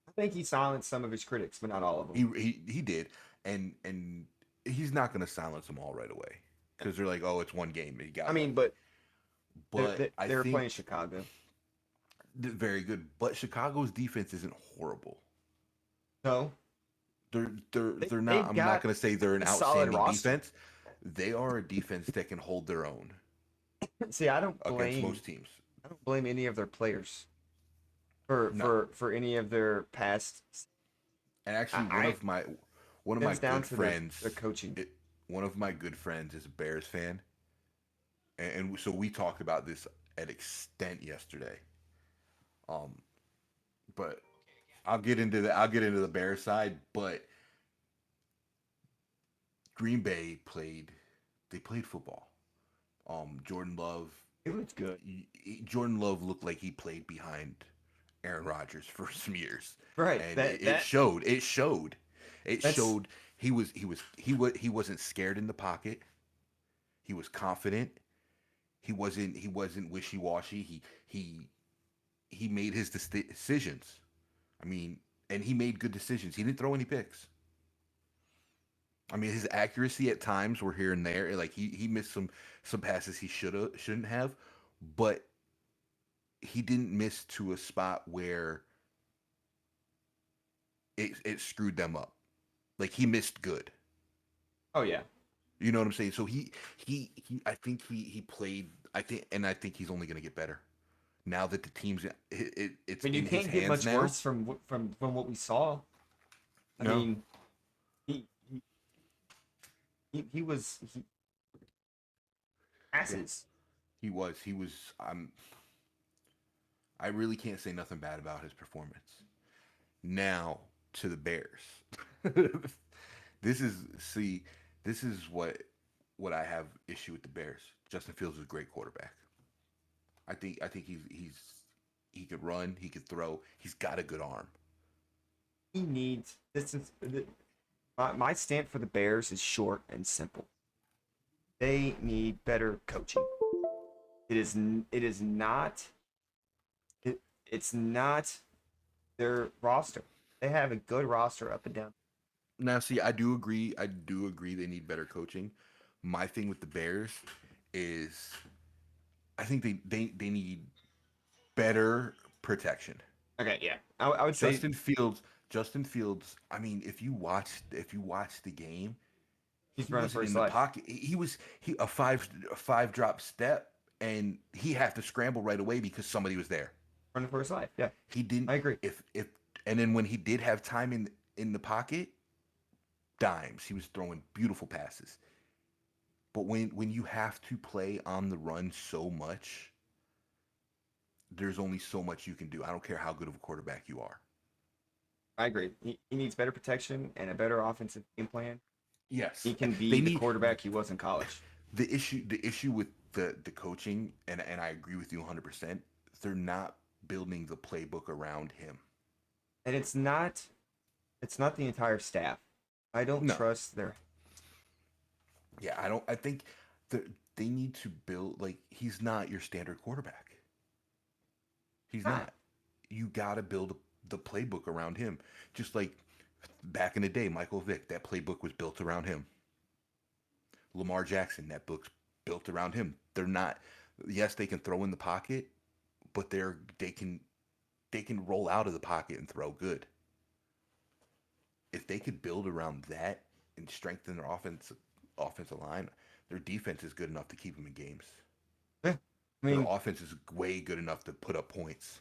I think he silenced some of his critics, but not all of them. He did, and he's not going to silence them all right away because they're like, oh, it's one game, he I got mean, lucky. but But I they were think playing Chicago. very good. But Chicago's defense isn't horrible. No, They're not. they've I'm not got going to say they're an a solid outstanding roster. defense. They are a defense that can hold their own See, against most teams. I don't blame any of their players No, for any of their past. and actually, I one of my Comes down good to friends, their coaching. one of my good friends is a Bears fan, and so we talked about this at extent yesterday. Um, but I'll get into the Bears side, but Green Bay played football. Jordan Love It was good, Jordan Love looked like he played behind Aaron Rodgers for some years, right? and it showed. It showed. It That's showed. He wasn't scared in the pocket. He was confident. He wasn't wishy washy. He made his decisions. I mean, and he made good decisions. He didn't throw any picks. I mean, his accuracy at times were here and there. Like he missed some passes he shouldn't have, but he didn't miss to a spot where it screwed them up. Like he missed good. oh yeah. You know what I'm saying? So he I think he played. I think he's only going to get better now that the team's it's I mean, you in his can't get hands much now. worse from what we saw. I No, mean, he he was yeah, passes. he was. I really can't say nothing bad about his performance. Now to the Bears. this is see, this is what I have issue with the Bears. Justin Fields is a great quarterback. I think he could run, he could throw, he's got a good arm. He needs this is my stand for the Bears is short and simple. They need better coaching. It is not it, it's not their roster. They have a good roster up and down. Now, see, I do agree. I do agree they need better coaching. My thing with the Bears is I think they need better protection. Okay, yeah. I would say Justin Fields, Justin Fields. I mean, if you watch the game, he's he running for wasn't his in the life. pocket. He was he a five drop step, and he had to scramble right away because somebody was there. Running for his life. Yeah, He didn't I agree. if and then when he did have time in the pocket, dimes. He was throwing beautiful passes. But when you have to play on the run so much, there's only so much you can do. I don't care how good of a quarterback you are. I agree. He needs better protection and a better offensive game plan. Yes, He can they be the need quarterback he was in college. the issue with the coaching, and I agree with you 100%. They're not building the playbook around him. And it's not the entire staff. I don't No, trust their yeah, I don't. I think the, they need to build like he's not your standard quarterback. He's not. not. You got to build the playbook around him. Just like back in the day, Michael Vick, that playbook was built around him. Lamar Jackson, that book's built around him. They're not. Yes, they can throw in the pocket, but they can roll out of the pocket and throw good. If they could build around that and strengthen their offensive line, their defense is good enough to keep them in games. Yeah. I Their mean, offense is way good enough to put up points.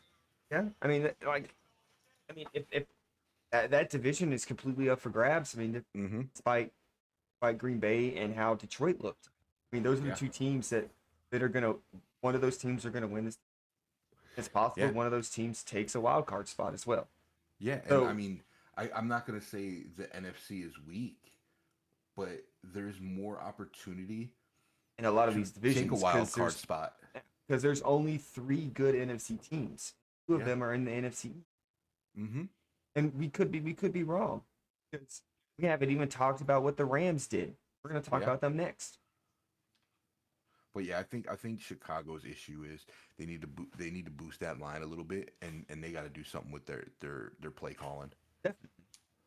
yeah. I mean, like, I mean, if that division is completely up for grabs, I mean, Mm-hmm. despite by Green Bay and how Detroit looked. I mean, those are the Yeah. two teams that are gonna. One of those teams are gonna win this. It's possible Yeah. one of those teams takes a wild card spot as well. Yeah. And I So mean, I'm not going to say the NFC is weak, but there's more opportunity in a lot of to these take a divisions wild card spot. because there's only 3 good NFC teams. Two of Yeah. them are in the NFC, Mm-hmm. and we could be wrong because we haven't even talked about what the Rams did. We're gonna talk Yeah. about them next. But yeah, I think Chicago's issue is they need to boost that line a little bit, and they got to do something with their play calling. Definitely,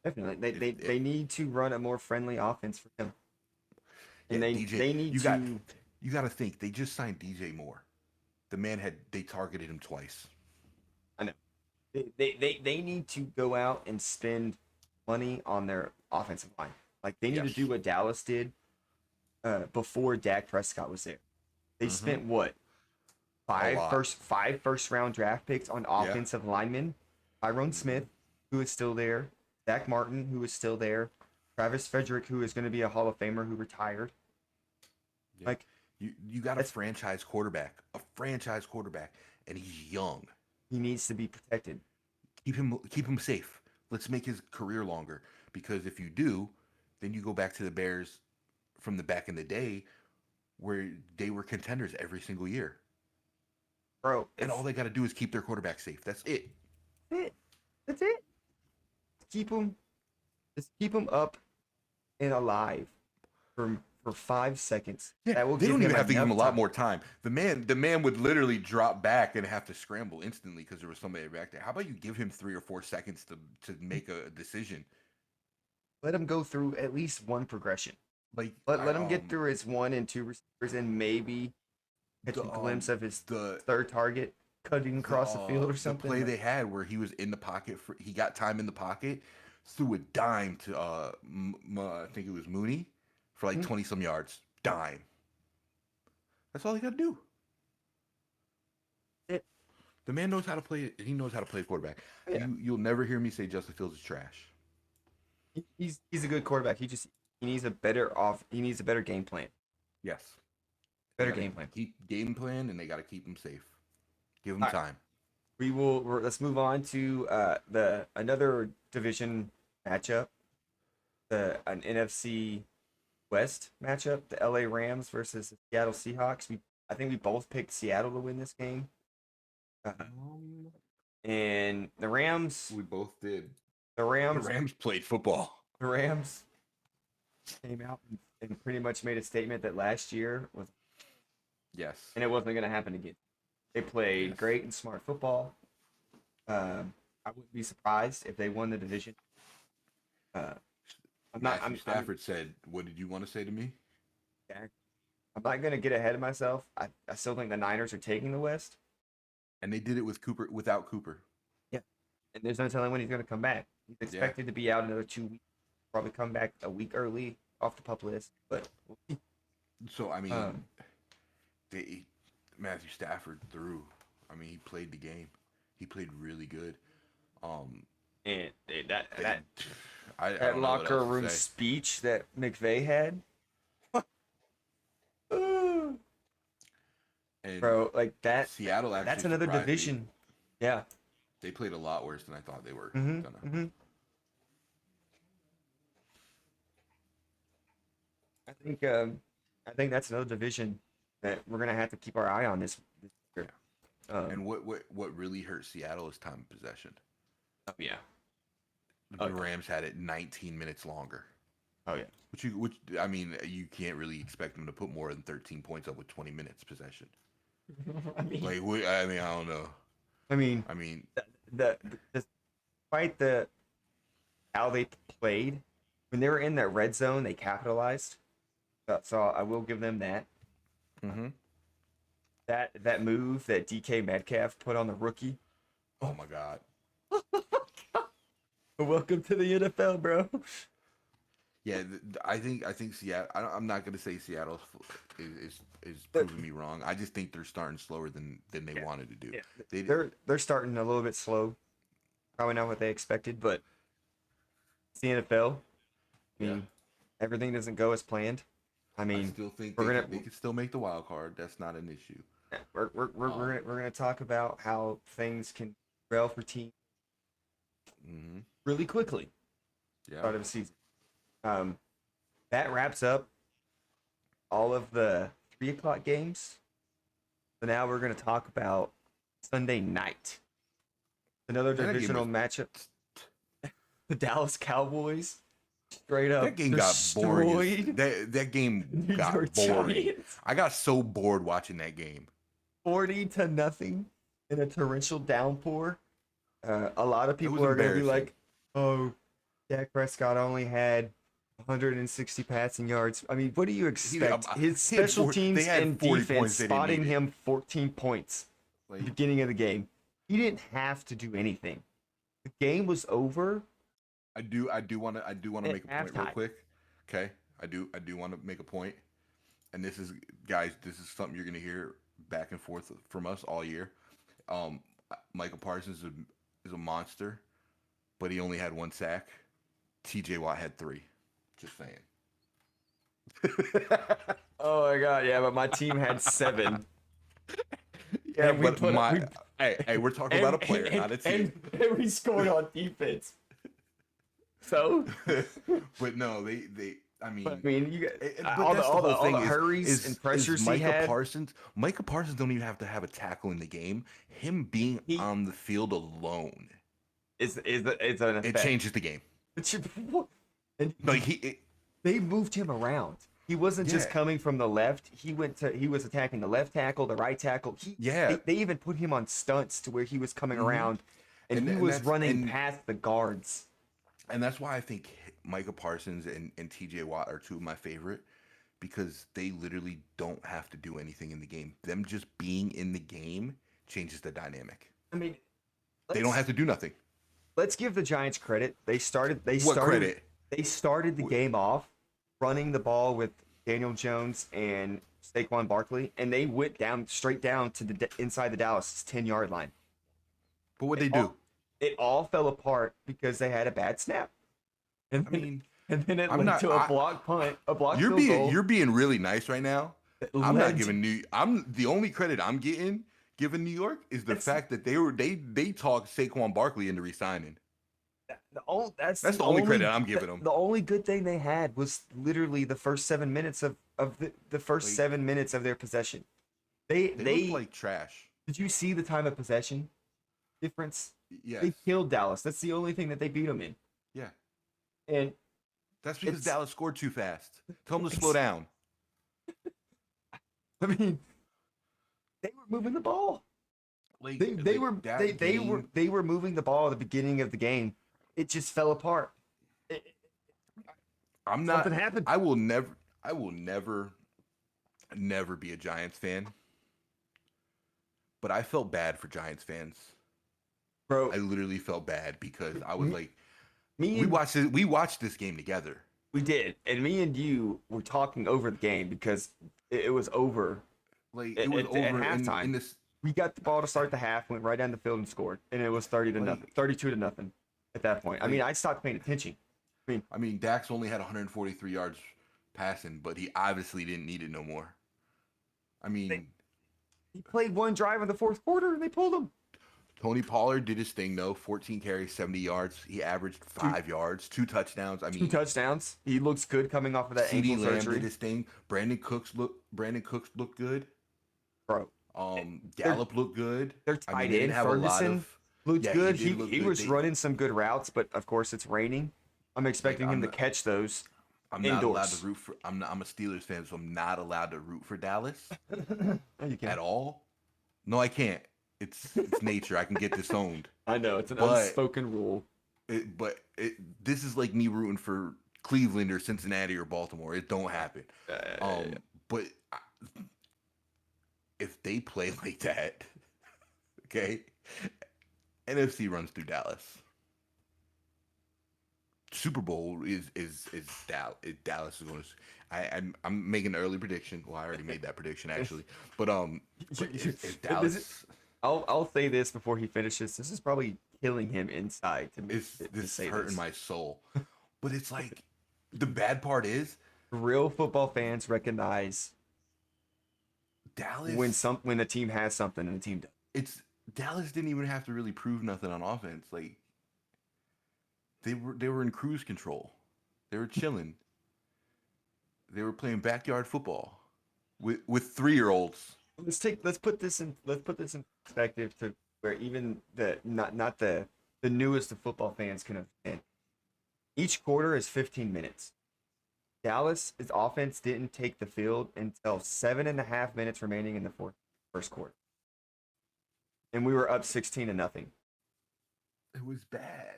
definitely, they If they, they need to run a more friendly offense for him, Yeah, and they DJ, they need you got to. you got to think they just signed DJ Moore. The man they targeted him twice. I know they need to go out and spend money on their offensive line. Like they need to do Yes. what Dallas did before Dak Prescott was there. They Mm-hmm. spent what A lot. five first round draft picks on Yeah. offensive linemen. Tyrone Mm-hmm. Smith, who is still there, Zach Martin, who is still there, Travis Frederick, who is going to be a Hall of Famer who retired. Yeah. Like You got that's a franchise quarterback, and he's young. he needs to be protected. Keep him safe. Let's make his career longer, because if you do, then you go back to the Bears from the back in the day where they were contenders every single year. Bro, And if all they got to do is keep their quarterback safe. That's it. it. That's it. Keep him just keep him up and alive for 5 seconds. Yeah, That will they give don't him even have to give him a enough lot time. more time. The man would literally drop back and have to scramble instantly because there was somebody back there. How about you give him 3 or 4 seconds to make a decision? Let him go through at least one progression. Like Let him get through his 1 and 2 receivers and maybe catch the a glimpse of his the third target cutting across the field or the something. play they had where he was in the pocket he got time in the pocket, threw a dime to I think it was Mooney for like Mhm. 20 some yards. Dime. That's all he got to do. It, The man knows how to play. He knows how to play quarterback. yeah, You'll never hear me say Justin Fields is trash. he's a good quarterback. He needs a better game plan. Yes. They Better got to game plan. keep game plan, and they got to keep him safe. Give him All right, time. let's move on to the another division matchup, the an NFC West matchup, the LA Rams versus the Seattle Seahawks. I think we both picked Seattle to win this game. Uh, and We both did. the The Rams, Rams played football. the Rams came out and pretty much made a statement that last year was, Yes. and it wasn't going to happen again. They played Yes. great and smart football. I wouldn't be surprised if they won the division. Uh, I'm not. Matthew Stafford said, "What did you want to say to me?" I'm not going to get ahead of myself. I still think the Niners are taking the West. And they did it with Cooper without Cooper. Yeah, and there's no telling when he's going to come back. He's expected to be out another 2 weeks. Probably come back a week early off the pup list, but we'll see. So I mean, Um, Matthew Stafford threw. I mean, he played the game. He played really good. and that I that I that don't know what locker else to room say. speech that McVay had, And bro, like that. Seattle actually That's another surprised me. division. Yeah. They played a lot worse than I thought they were Mm-hmm, gonna. mm-hmm. I think that's another division that we're gonna have to keep our eye on this year. And what really hurt Seattle is time of possession. Oh yeah. The Oh, yeah. Rams had it 19 minutes longer. Oh yeah. Which I mean, you can't really expect them to put more than 13 points up with 20 minutes possession. I mean, I mean, I don't know. I mean, I mean, despite the how they played when they were in that red zone, they capitalized. So I will give them that. mm-hmm. That move that DK Metcalf put on the rookie. Oh my God. Welcome to the NFL, bro. Yeah, I think Seattle. I'm not gonna say Seattle is proving me wrong. I just think they're starting slower than they wanted to do. Yeah. They're starting a little bit slow. Probably not what they expected, but it's the NFL. I mean, everything doesn't go as planned. I I mean, still think we're they gonna can still make the wild card. That's not an issue. we're gonna talk about how things can rail for teams Mm-hmm. really quickly. Yeah. Start of the season. That wraps up all of the 3 o'clock games. So now we're going to talk about Sunday night. Another Man, that game divisional was matchup. The Dallas Cowboys straight that up game got boring. destroyed That game New York got boring. Giants I got so bored watching that game. 40-0 in a torrential downpour. A lot of It people was are going to be embarrassing. like, "Oh, Dak Prescott only had 160 passing yards." I mean, what do you expect? His He had special they teams had and 40 defense points. They didn't spotting need it. him 14 points at the Like, beginning of the game. He didn't have to do anything. The game was over I do want to at make a point real halftime. quick. Okay, I do want to make a point, and this is guys, this is something you're gonna hear back and forth from us all year. Um, Michael Parsons is a monster, but he only had 1 sack. T.J. Watt had 3. Just saying. Oh my god, yeah, but my team had 7. Yeah, And we but put up, my hey, we're talking about a player, not a team. and we scored on defense. So, But no, they. I but I mean, mean, you got but that's the whole all thing. the hurries and pressures he Micah had. Parsons? Micah Parsons don't even have to have a tackle in the game. Him being He on the field alone, is an it effect. changes the game. But and Like they moved him around. He wasn't just yeah, coming from the left. He was attacking the left tackle, the right tackle. yeah, They even put him on stunts to where he was coming hmm around and he and was that's running past the guards. and that's why I think Micah Parsons and T.J. Watt are 2 of my favorite because they literally don't have to do anything in the game. Them just being in the game changes the dynamic. I mean, They don't have to do nothing. let's give the Giants credit. What credit? They started the game off running the ball with Daniel Jones and Saquon Barkley, and they went down straight down to the inside the Dallas 10-yard line. But what It they do? it all fell apart because they had a bad snap, and I then, mean, and then it I'm led not. to a block punt, a block field goal. You're being really nice right now. That I'm not led to- giving New. I'm the only credit I'm giving New York is the That's fact that they talked Saquon Barkley into resigning. That's the only credit I'm giving them. The only good thing they had was literally the first 7 minutes of the first Like 7 minutes of their possession. They they look like trash. did you see the time of possession difference? Yes. They killed Dallas. That's the only thing that they beat them in. Yeah. And That's because it's Dallas scored too fast. Tell them to slow it's down. I mean, they were moving the ball. Like They were that game. they were moving the ball at the beginning of the game. It just fell apart. It, I'm not. something happened. I will never. I will never be a Giants fan. But I felt bad for Giants fans. Bro, I literally felt bad because I was me, like, me we and watched it. We watched this game together. we did. And me and you were talking over the game because it was over Like at, it was at over halftime. in this. We got the ball to start the half, went right down the field and scored. And it was 30-0, Like 32-0 at that point. I mean, like I stopped paying attention. I mean, Dax only had 143 yards passing, but he obviously didn't need it no more. I They, mean, he played one drive in the fourth quarter and they pulled him. Tony Pollard did his thing though. 14 carries, 70 yards. He averaged Two 5 yards, 2 touchdowns. I two mean, touchdowns. He looks good coming off of that CeeDee ankle Lamb surgery. did his thing. Brandon Cooks looked good. Bro, their Gallup looked good. their I mean, tight they didn't end have a lot Ferguson of. looked Yeah, good. he did look He good. was running some good routes, but of course it's raining. I'm Like expecting him to catch those I'm not allowed indoors. to root for. I'm a Steelers fan, so I'm not allowed to root for Dallas No, you at can. all. No, I can't. It's nature. I can get disowned. I know it's an But unspoken rule. this is like me rooting for Cleveland or Cincinnati or Baltimore. It don't happen. Yeah. But if they play like that, okay, NFC runs through Dallas. Super Bowl is Dallas. Dallas is going to. I'm making an early prediction. Well, I already made that prediction actually. But if Dallas I'll say this before he finishes. This is probably killing him inside is to this say is hurting this. my soul. But it's like the bad part is Real football fans recognize Dallas. when a team has something and a team doesn't. It's Dallas didn't even have to really prove nothing on offense. Like they were in cruise control. They were chilling. They were playing backyard football. with 3-year-olds. Let's put this in perspective to where even the not the newest of football fans can understand. Each quarter is 15 minutes. Dallas's offense didn't take the field until 7.5 minutes remaining in the first quarter, and we were up 16-0. It was bad.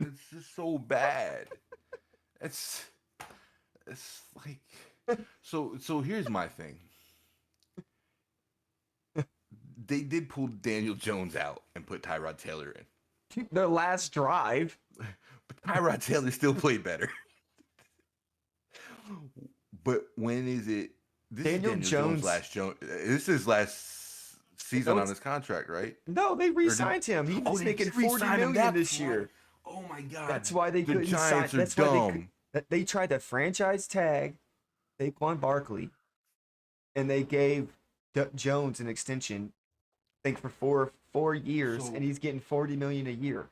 It's just so bad. It's like so here's my thing. They did pull Daniel Jones out and put Tyrod Taylor in. Their last drive. But Tyrod Taylor still played better. But when is it? This Daniel is Daniel Jones. This is last season on his contract, right? No, they re-signed him. He's making $40 million this year. Oh my God! That's why they couldn't sign. Giants are dumb. They tried to franchise tag Saquon Barkley, and they gave Jones an extension, I think for four years, and he's getting $40 million a year.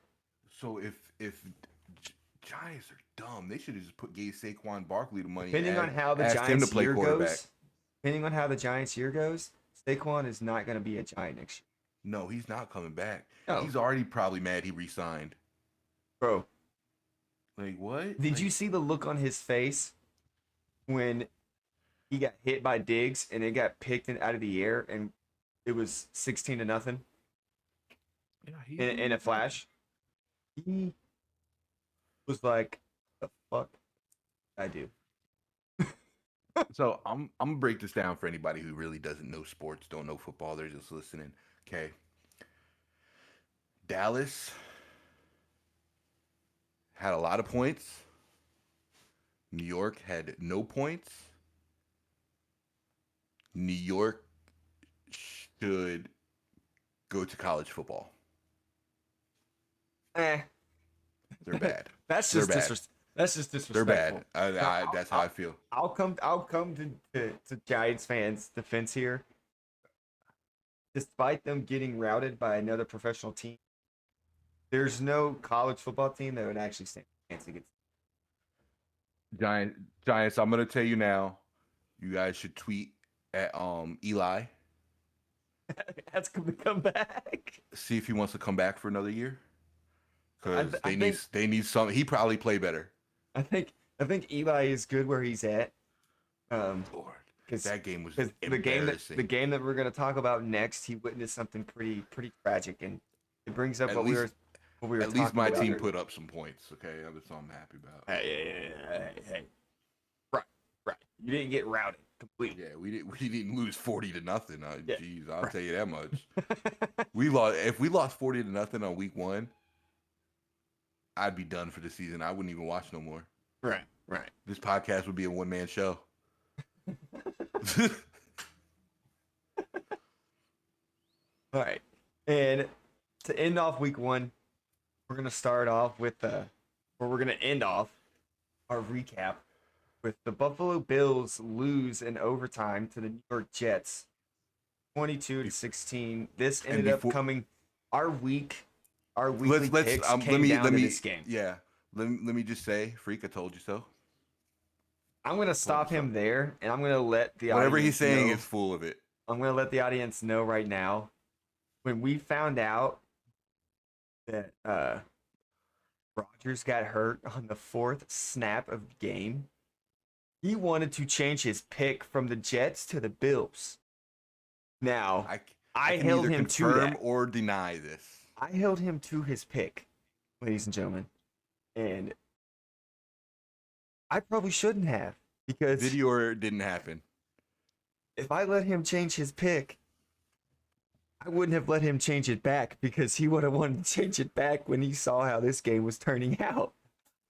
So if Giants are dumb, they should have just gave Saquon Barkley the money. Depending on how the Giants year goes, Saquon is not going to be a Giant next year. No, he's not coming back. No. He's already probably mad he re-signed. Bro. Like, what? Did you see the look on his face when he got hit by Diggs and it got picked out of the air and it was 16-0? Yeah, in a flash. He was like, the fuck I do. So I'm gonna break this down for anybody who really doesn't know sports, don't know football, they're just listening. Okay. Dallas had a lot of points. New York had no points. New York should go to college football. They're bad. That's just disrespectful. They're bad. That's how I feel. I'll come to Giants fans' defense here. Despite them getting routed by another professional team, there's no college football team that would actually stand a chance against Giants. I'm gonna tell you now. You guys should tweet at Eli. That's gonna come back. See if he wants to come back for another year. Because they need some. He probably play better. I think Eli is good where he's at. Lord, that game was embarrassing. The game that we're gonna talk about next, he witnessed something pretty tragic, and it brings up what we were. At least my team put up some points. Okay, that's all I'm happy about. Hey. Right. You didn't get routed completely. Yeah, we didn't lose 40-0. Jeez, I'll tell you that much. If we lost 40-0 on week 1. I'd be done for the season. I wouldn't even watch no more. Right. This podcast would be a one-man show. All right. And to end off week 1, we're going to start off with we're going to end off our recap with the Buffalo Bills lose in overtime to the New York Jets 22-16. This ended up coming our weekly picks came down to this game. Yeah. Let me just say, Freak, I told you so. I'm going to stop him there, and I'm going to let the whatever audience he's saying know, is full of it. I'm going to let the audience know right now. When we found out that Rodgers got hurt on the 4th snap of the game, he wanted to change his pick from the Jets to the Bills. Now, I held him to that. Or deny this. I held him to his pick, ladies and gentlemen, and I probably shouldn't have, because video or it didn't happen. If I let him change his pick, I wouldn't have let him change it back, because he would have wanted to change it back when he saw how this game was turning out.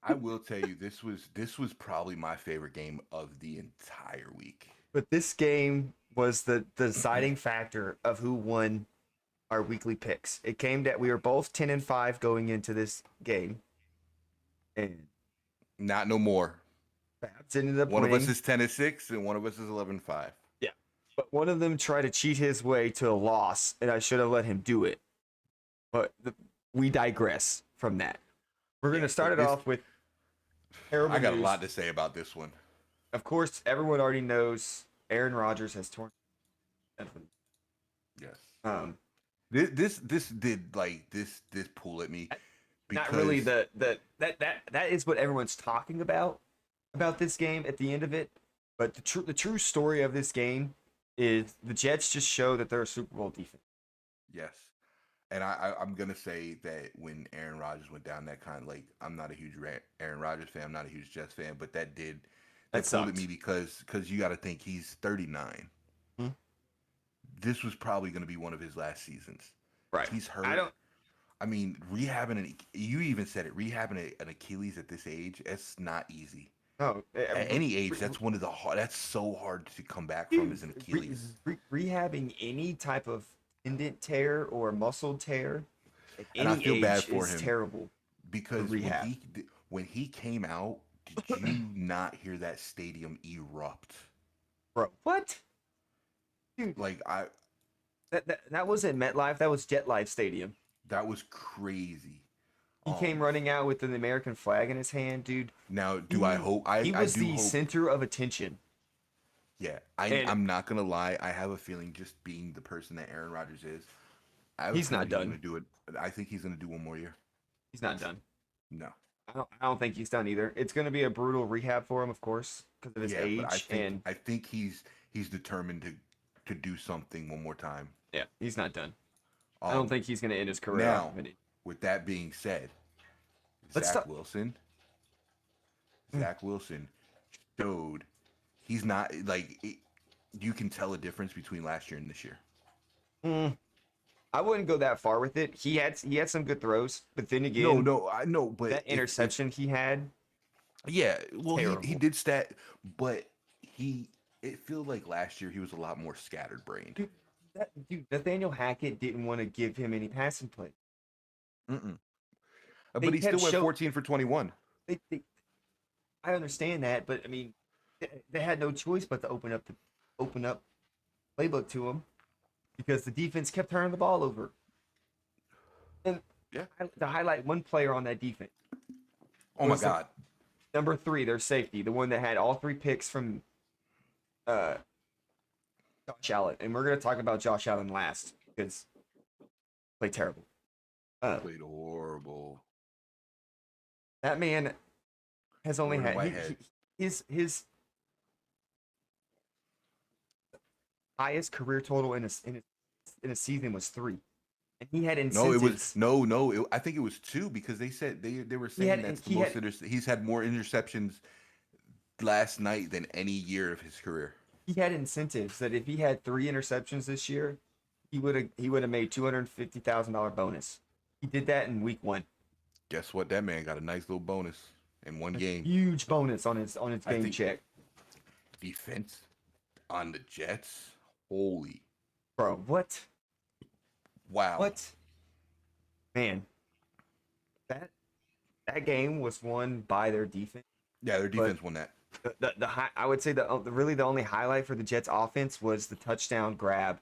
I will tell you, this was probably my favorite game of the entire week. But this game was the deciding factor of who won our weekly picks. It came that we were both 10-5 going into this game, and not no more. Babs ended up one winning. of us is 10-6 and one of us is 11-5. Yeah, but one of them tried to cheat his way to a loss, and I should have let him do it. But we digress from that. We're going to start it off with terrible I got news. a lot to say about this one. Of course, everyone already knows Aaron Rodgers has torn. Yes. Um, This did like this pull at me not really because that is what everyone's talking about this game at the end of it. But the true story of this game is the Jets just show that they're a Super Bowl defense. yes. And I'm gonna say that when Aaron Rodgers went down, that kind of like I'm not a huge Aaron Rodgers fan, I'm not a huge Jets fan, but That that pulled at sucked. me because you got to think he's 39. Hmm? This was probably gonna be one of his last seasons. Right. He's I hurt. don't. I mean, you even said it, rehabbing an Achilles at this age, it's not easy. No. At any age, that's one of the hard. That's so hard to come back from Dude, is an Achilles. rehabbing any type of tendon tear or muscle tear at And I any feel bad age for is him terrible for because rehab. when he came out, did you not hear that stadium erupt? Bro, what? Dude, Like that wasn't MetLife. That was JetLife Stadium. that was crazy. He came running out with an American flag in his hand, dude. Now, do I hope? He I was do the hope. center of attention. Yeah, And I'm not gonna lie. I have a feeling, just being the person that Aaron Rodgers is, I have a he's feeling not he's done. gonna do it. I think he's gonna do one more year. He's not done. No. I don't think he's done either. It's going to be a brutal rehab for him, of course, because of his Yeah, but age. And I think he's determined to do something one more time. yeah, he's not done. I don't think he's going to end his career Now, off of it. with that being said, Let's Zach stop. Wilson, Zach Wilson showed he's not you can tell a difference between last year and this year. Mm, I wouldn't go that far with it. He had some good throws, but then again, No, I know, but that interception he had, yeah, well, he terrible. did but it feels like last year he was a lot more scattered brained. Dude, Nathaniel Hackett didn't want to give him any passing play. Mm-mm. They But he still kept went show- 14 for 21. they, I understand that, but I mean, they had no choice but to open up playbook to him because the defense kept turning the ball over. And Yeah. to highlight one player on that defense, Oh my was the- God. number 3, their safety, the one that had all 3 picks from Josh Allen, and we're gonna talk about Josh Allen last because he played terrible. Played horrible. That man has only Gordon had Whitehead. his highest career total in a season was 3, and he had No, incentives. it was no. I think it was 2 because they said they were saying had- that's the he most. had- He's had more interceptions last night than any year of his career. He had incentives that if he had 3 interceptions this year, he would have made $250,000 bonus. He did that in week 1. Guess what? That man got a nice little bonus in one game. Huge bonus on his I game think- check. Defense on the Jets. Holy Bro, what? wow! What? Man, that game was won by their defense. Yeah, their defense won that. I would say really the only highlight for the Jets offense was the touchdown grab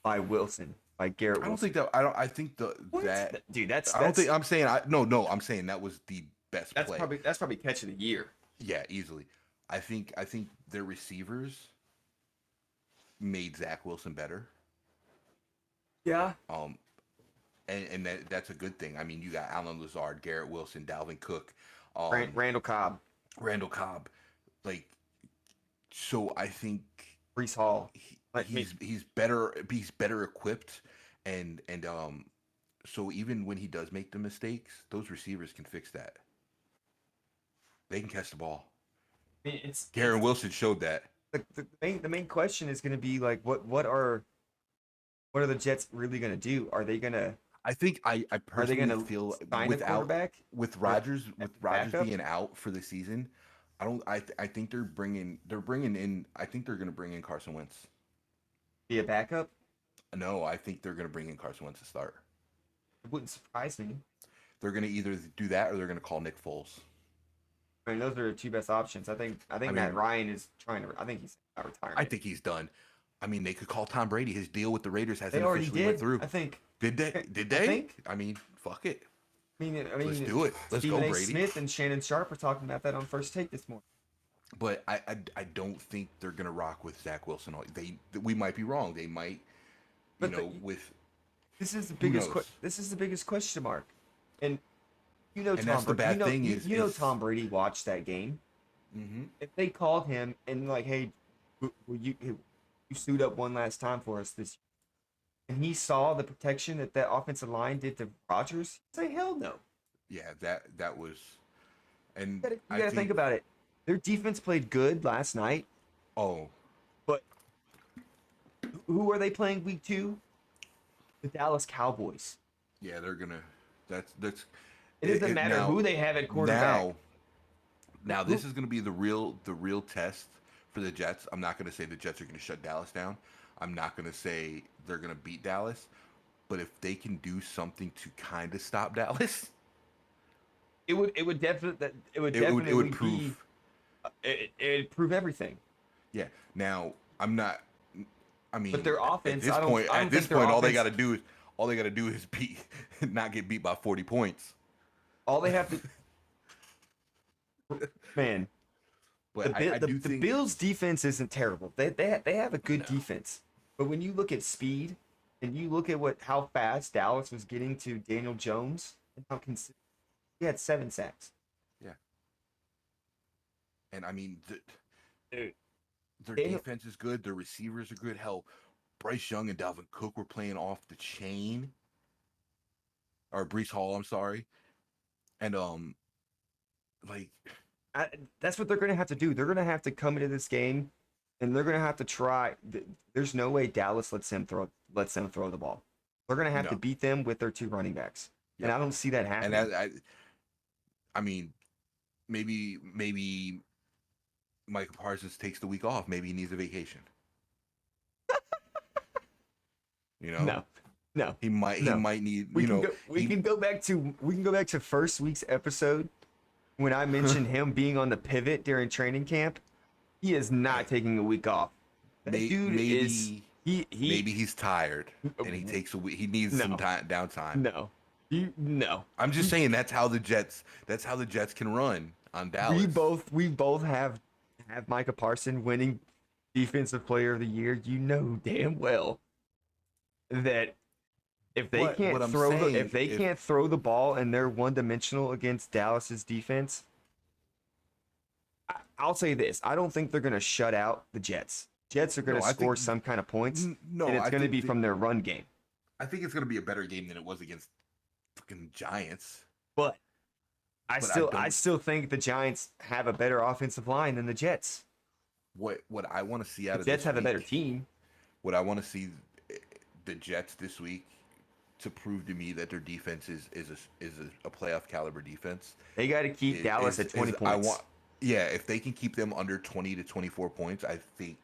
by Wilson, by Garrett I don't Wilson. think that. I don't. I think What? that. Dude, that's I don't think. I'm saying. No. I'm saying that was the best that's play. probably catch of the year. Yeah, easily. I think their receivers made Zach Wilson better. Yeah. And that's a good thing. I mean, you got Alan Lazard, Garrett Wilson, Dalvin Cook, Randall Cobb, Randall Cobb, like. So I think Brees Hall. he's better. He's better equipped, and so even when he does make the mistakes, those receivers can fix that. They can catch the ball. Garrett Wilson showed that. The main question is going to be like what are the Jets really going to do? Are they going to I think I are they personally going to feel sign a quarterback? with Rodgers backup? being out for the season. I think they're bringing in. I think they're going to bring in Carson Wentz. Be a backup? No, I think they're going to bring in Carson Wentz to start. It wouldn't surprise me. They're going to either do that or they're going to call Nick Foles. I mean, those are the 2 best options. I think Matt Ryan is trying to. I think he's not retiring. I think he's done. I mean, they could call Tom Brady. His deal with the Raiders they hasn't already officially did. went through. I think. Did they? Did they? I think. I mean, fuck it. I mean, Let's do it. Let's Stephen go, A. Brady. Smith and Shannon Sharp were talking about that on First Take this morning. but I don't think they're gonna rock with Zach Wilson. We might be wrong. They might, But with this is the who knows. this is the biggest question mark. And you know And that's the bad thing You know Tom Brady watched that game. hmm If they called him and like, hey, will you suit up one last time for us this year? And he saw the protection that offensive line did to Rodgers, he'd say hell no. yeah, that was, and You I gotta think think, about it. Their defense played good last night, oh but who are they playing week 2? The Dallas Cowboys. yeah, they're gonna. That's It doesn't it matter now. who they have at quarterback. Now, now Who this is gonna be the real test for the Jets. I'm not gonna say the Jets are gonna shut Dallas down. I'm not gonna say they're gonna beat Dallas. But if they can do something to kind of stop Dallas, it would it would definitely be prove. it'd prove everything. Yeah. Now I'm not. I But mean, their offense, I at don't this think their point, offense. all they got to do is beat, not get beat by 40 points. All they have to, man, But I do the think Bills' defense isn't terrible. They have a good no, defense. But when you look at speed and you look at how fast Dallas was getting to Daniel Jones and how consistent, he had 7 sacks. yeah, and I mean Dude, their Daniel, defense is good, their receivers are good. Hell, Bryce Young and Dalvin Cook were playing off the chain, or Brees Hall, I'm sorry, and like I, that's what they're going to have to do. They're going to have to come into this game, and they're going to have to try. There's no way Dallas lets them throw the ball. They're going to have to no, beat them with their 2 running backs, and yep, I don't see that and happening. I mean maybe Michael Parsons takes the week off. Maybe he needs a vacation. You know, No, no, he no. might need. You know, he We can go back to first week's episode when I mentioned him being on the pivot during training camp. He is not taking a week off. That dude is maybe he maybe he's tired and he takes a week. He needs some no time downtime. no no. I'm just saying that's how the Jets can run on We Dallas. both have Micah Parson winning defensive player of the year. You know damn well that But what I'm saying, if they if can't throw the ball and they're one dimensional against Dallas's defense, I'll say this: I don't think they're going to shut out the Jets. Jets are going no, to I think score some kind of points, and no, it's going to be from their run game. I think it's gonna be a better game than it was against fucking Giants. But But I I don't. still think the Giants have a better offensive line than the Jets. What I want to see The out of Jets this have a better week, team. what I want to see the Jets this week to prove to me that their defense is a playoff caliber defense They got to keep Dallas at 20 I points. want, yeah, if they can keep them under 20 to 24 points, I think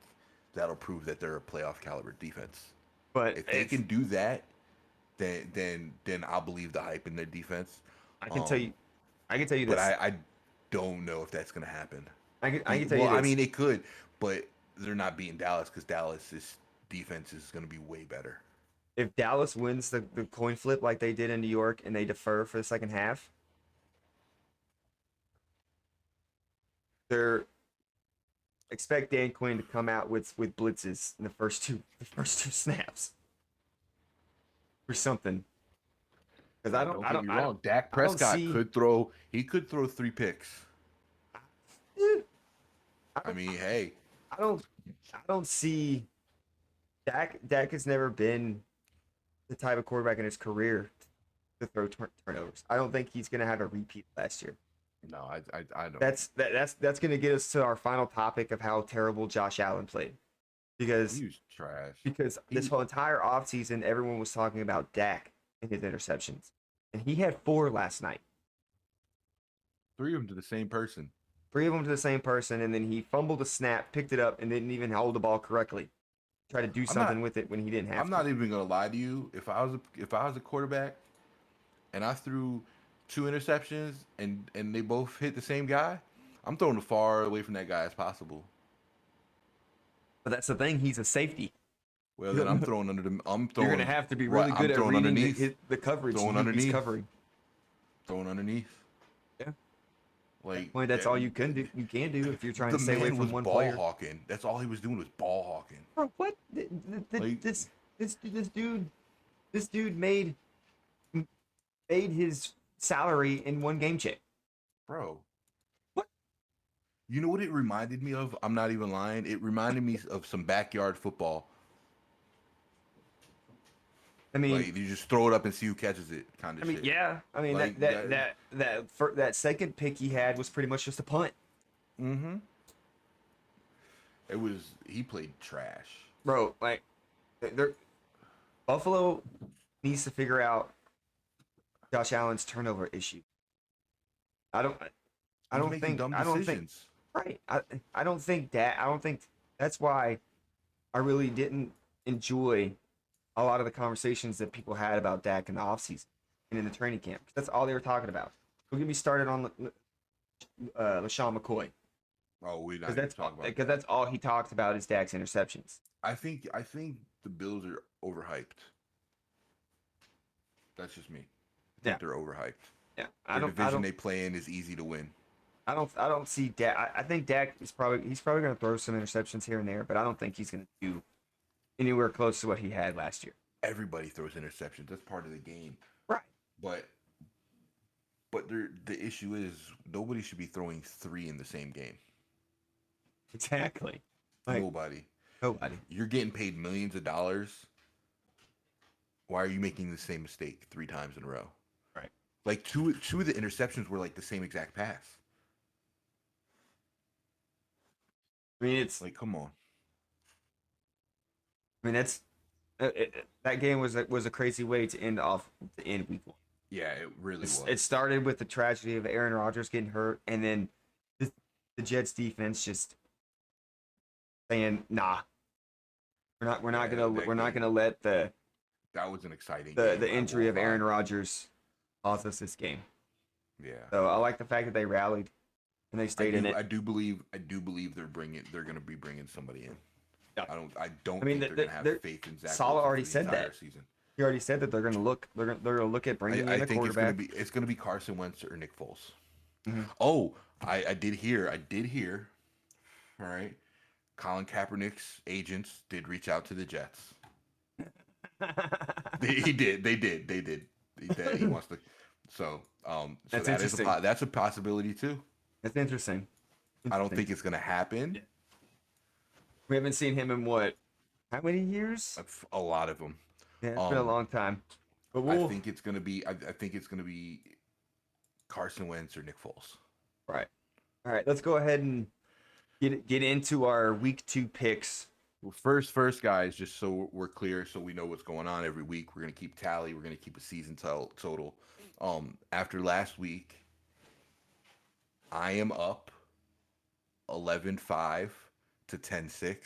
that'll prove that they're a playoff caliber defense. But If they can do that, then I'll believe the hype in their defense. I can tell Um, you, I can tell you but this. I don't know if that's gonna happen. I can tell you Well, I this. mean, it could, but they're not beating Dallas because Dallas's defense is gonna be way better. If Dallas wins the coin flip like they did in New York and they defer for the second half, they're expect Dan Quinn to come out with blitzes in the first two snaps or something. Because Don't get me wrong. Dak I don't Prescott see could throw. He could throw 3 picks. dude, I mean, hey, I don't I don't see Dak has never been the type of quarterback in his career to throw turnovers. I don't think he's gonna have a repeat last year. no, I don't. That's gonna get us to our final topic of how terrible Josh Allen played. Because He was trash. this He whole entire offseason, everyone was talking about Dak and his interceptions. And he had 4 last night. 3 of them to the same person. 3 of them to the same person, and then he fumbled a snap, picked it up, and didn't even hold the ball correctly. Tried to do I'm something not. with it when he didn't have I'm to. not even gonna lie to you. If I was a quarterback, and I threw 2 interceptions and they both hit the same guy, I'm throwing as far away from that guy as possible. But that's the thing, he's a safety. Well, then I'm throwing under the. I'm You're throwing gonna have to be right. really I'm good at throwing reading underneath. the coverage Throwing he's underneath. covering. Throwing underneath. Yeah. Like Well, that's all you can do. You can do if you're trying the to stay away man was from one ball player. hawking. That's all he was doing was ball hawking. Bro, what? Like, This dude made his salary in one game check. bro, What? you know what it reminded me of? I'm not even lying. It reminded me of some backyard football. I mean, Like you just throw it up and see who catches it, kind of shit. yeah. I mean Like that second pick he had was pretty much just a punt, mm-hmm. He played trash. bro. Like, they're Buffalo needs to figure out Josh Allen's turnover issue. I don't. I He's don't making think. dumb I don't think. decisions. Right. I don't think that. I don't think that's why I really didn't enjoy a lot of the conversations that people had about Dak in the offseason and in the training camp. That's all they were talking about. Don't get me started on LaShawn McCoy. Oh, we're not even talking about because that's all he talks about is Dak's interceptions. I think the Bills are overhyped. That's just me. I think they're overhyped. Yeah, The division they play in is easy to win. I don't see Dak. I think Dak is probably going to throw some interceptions here and there, but I don't think he's going to do anywhere close to what he had last year. Everybody throws interceptions. That's part of the game. Right. But the issue is nobody should be throwing 3 in the same game. Exactly. Like, nobody. You're getting paid millions of dollars. Why are you making the same mistake 3 times in a row? Right. Like two of the interceptions were like the same exact pass. I mean, it's like, come on. I mean, that's that game was a crazy way to end week 1. Yeah, it really was. It started with the tragedy of Aaron Rodgers getting hurt, and then the Jets defense just saying, "Nah, we're not gonna let the." That was an exciting the injury of Aaron Rodgers cost us this game. Yeah. So I like the fact that they rallied and they stayed in it. I do believe they're going to be bringing somebody in. Yeah. I don't think they're going to have faith in Zach. Saleh already said that. Season. He already said that they're going to look at bringing in a quarterback. It's going to be Carson Wentz or Nick Foles. Mm-hmm. Oh, I did hear. All right. Colin Kaepernick's agents did reach out to the Jets. They did. He wants to. So that's that is that's a possibility too. That's interesting. I don't think it's going to happen. Yeah. We haven't seen him in how many years? A lot of them. Yeah, it's been a long time. But I think it's going to be. I think it's going to be Carson Wentz or Nick Foles. Right. All right. Let's go ahead and get into our week 2 picks. Well, first, guys, just so we're clear, so we know what's going on every week. We're gonna keep tally. We're gonna keep a season total. After last week, I am up 11-5 to 10-6.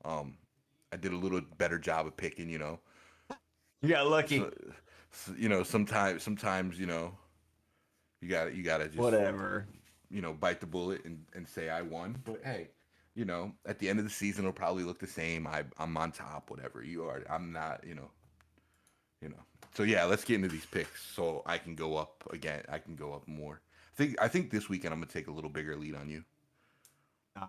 I did a little better job of picking. You got lucky. So, sometimes you gotta just whatever. Bite the bullet and say I won. But hey. At the end of the season, it'll probably look the same. I'm on top, whatever you are. I'm not, So yeah, let's get into these picks so I can go up again. I can go up more. I think this weekend I'm gonna take a little bigger lead on you. I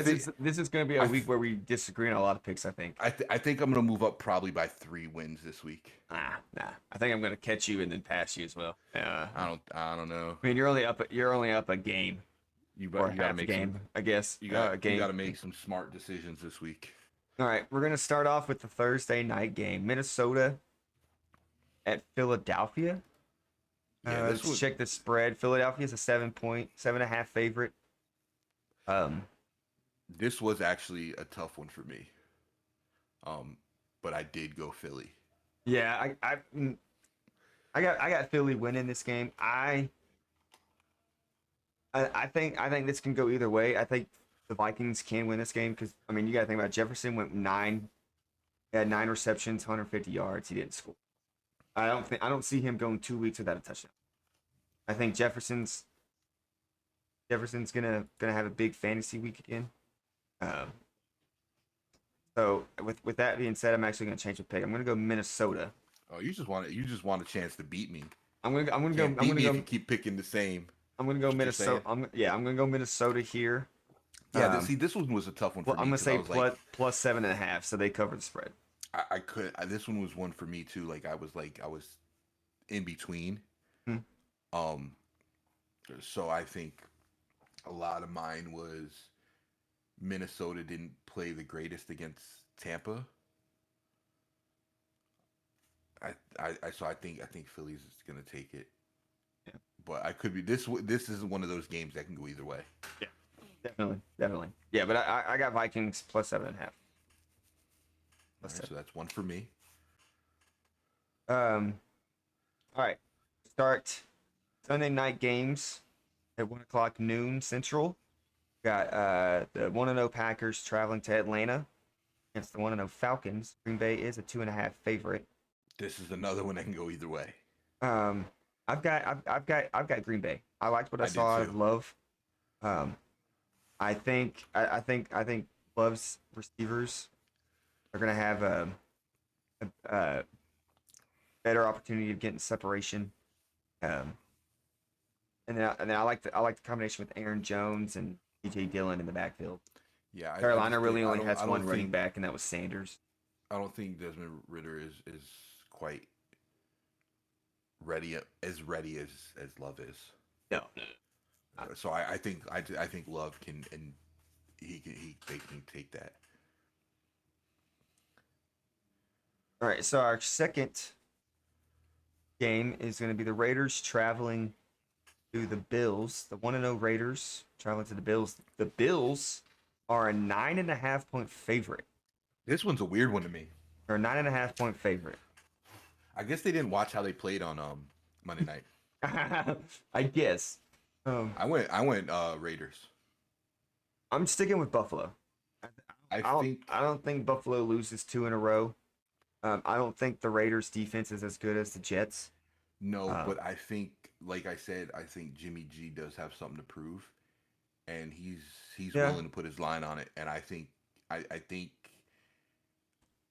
think this is gonna be a week where we disagree on a lot of picks. I think. I think I'm gonna move up probably by 3 wins this week. Nah. I think I'm gonna catch you and then pass you as well. I don't know. I mean, you're only up a game. You gotta make I guess. You got to make some smart decisions this week. All right, we're gonna start off with the Thursday night game, Minnesota at Philadelphia. Let's check the spread. Philadelphia is a 7.5 favorite. This was actually a tough one for me. But I did go Philly. Yeah, I got Philly winning this game. I think this can go either way. I think the Vikings can win this game because you got to think about Jefferson went 9, he had 9 receptions, 150 yards. He didn't score. I don't see him going 2 weeks without a touchdown. I think Jefferson's gonna have a big fantasy week again. So with that being said, I'm actually gonna change the pick. I'm gonna go Minnesota. Oh, you just want a chance to beat me. Can't I'm beat gonna me if go you keep picking the same. I'm gonna go That's what you're Minnesota. saying? I'm gonna go Minnesota here. Yeah. Um, This one was a tough one well, for I'm me gonna because I say was like, plus 7.5, so they cover the spread. I could. This one was one for me too. I was in between. Hmm. Um. So I think a lot of mine was Minnesota didn't play the greatest against Tampa. So I think Phillies is gonna take it, Yeah, but I could be this. This is one of those games that can go either way. yeah, definitely. Yeah, but I got Vikings plus 7.5. All Plus right, seven. so that's one for me. Um, all right. Start Sunday night games at 1 o'clock noon Central. Got the 1-0 Packers traveling to Atlanta against the 1-0 Falcons. Green Bay is a 2.5 favorite. This is another one that can go either way. Um, I've got Green Bay. I liked what I I did saw out of too. Love. Um, I think Love's receivers are gonna have a better opportunity of getting separation. Um, and then I like the combination with Aaron Jones and DJ Dillon in the backfield. Yeah, I Carolina just think really only has one running think back, and that was Sanders. I don't think Desmond Ritter is quite ready as Love is. No, no. So I think Love can and he they can take that. All right, so our second game is going to be the Raiders traveling to the Bills. The 1-0 Raiders traveling to the Bills. The Bills are a 9.5 point favorite. This one's a weird one to me. Or a 9.5 point favorite. I guess they didn't watch how they played on Monday night. I guess. Um, I went Raiders. I'm sticking with Buffalo. I think I don't think Buffalo loses two in a row. I don't think the Raiders defense is as good as the Jets. no, Uh, but I think like I said, I think Jimmy G does have something to prove, and he's yeah, willing to put his line on it. And I, I think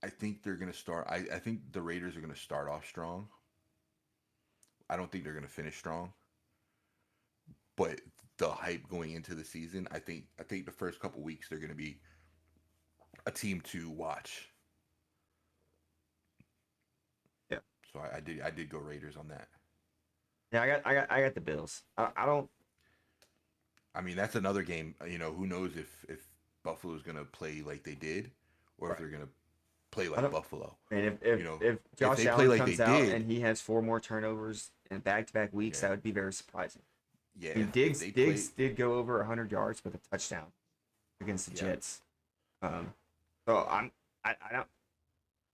I think they're gonna start. I think the Raiders are gonna start off strong. I don't think they're gonna finish strong, but the hype going into the season, I think the first couple weeks they're gonna be a team to watch. yeah, So I did go Raiders on that. yeah. I got the Bills. I don't. I mean, that's another game. Who knows if Buffalo's gonna play like they did, or if Right. they're gonna play I like don't. Buffalo. Man, You know, if if Josh they play Allen like they comes out did, and he has four more turnovers in back-to-back weeks, yeah, that would be very surprising. yeah. I mean, If they play, Diggs did go over 100 yards with a touchdown against the yeah, Jets. So I don't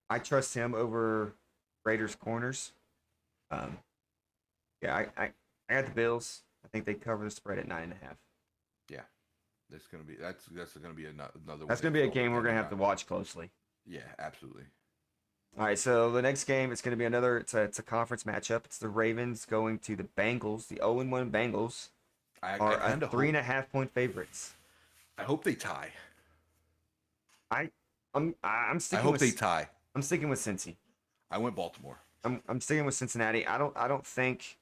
I trust him over Raiders corners. Um, yeah, I got the Bills. I think they cover the spread at 9.5. yeah. That's gonna be another one That's gonna that's be a all game we're gonna dependent have to on. watch closely. Yeah, absolutely. All right, so the next game it's gonna be another. It's a conference matchup. It's the Ravens going to the Bengals. The 0-1 Bengals I are a kind of three hope and a half point favorites. I hope they tie. I I'm I sticking hope they with tie. I'm sticking with Cincy. I went Baltimore. I'm sticking with Cincinnati. I don't think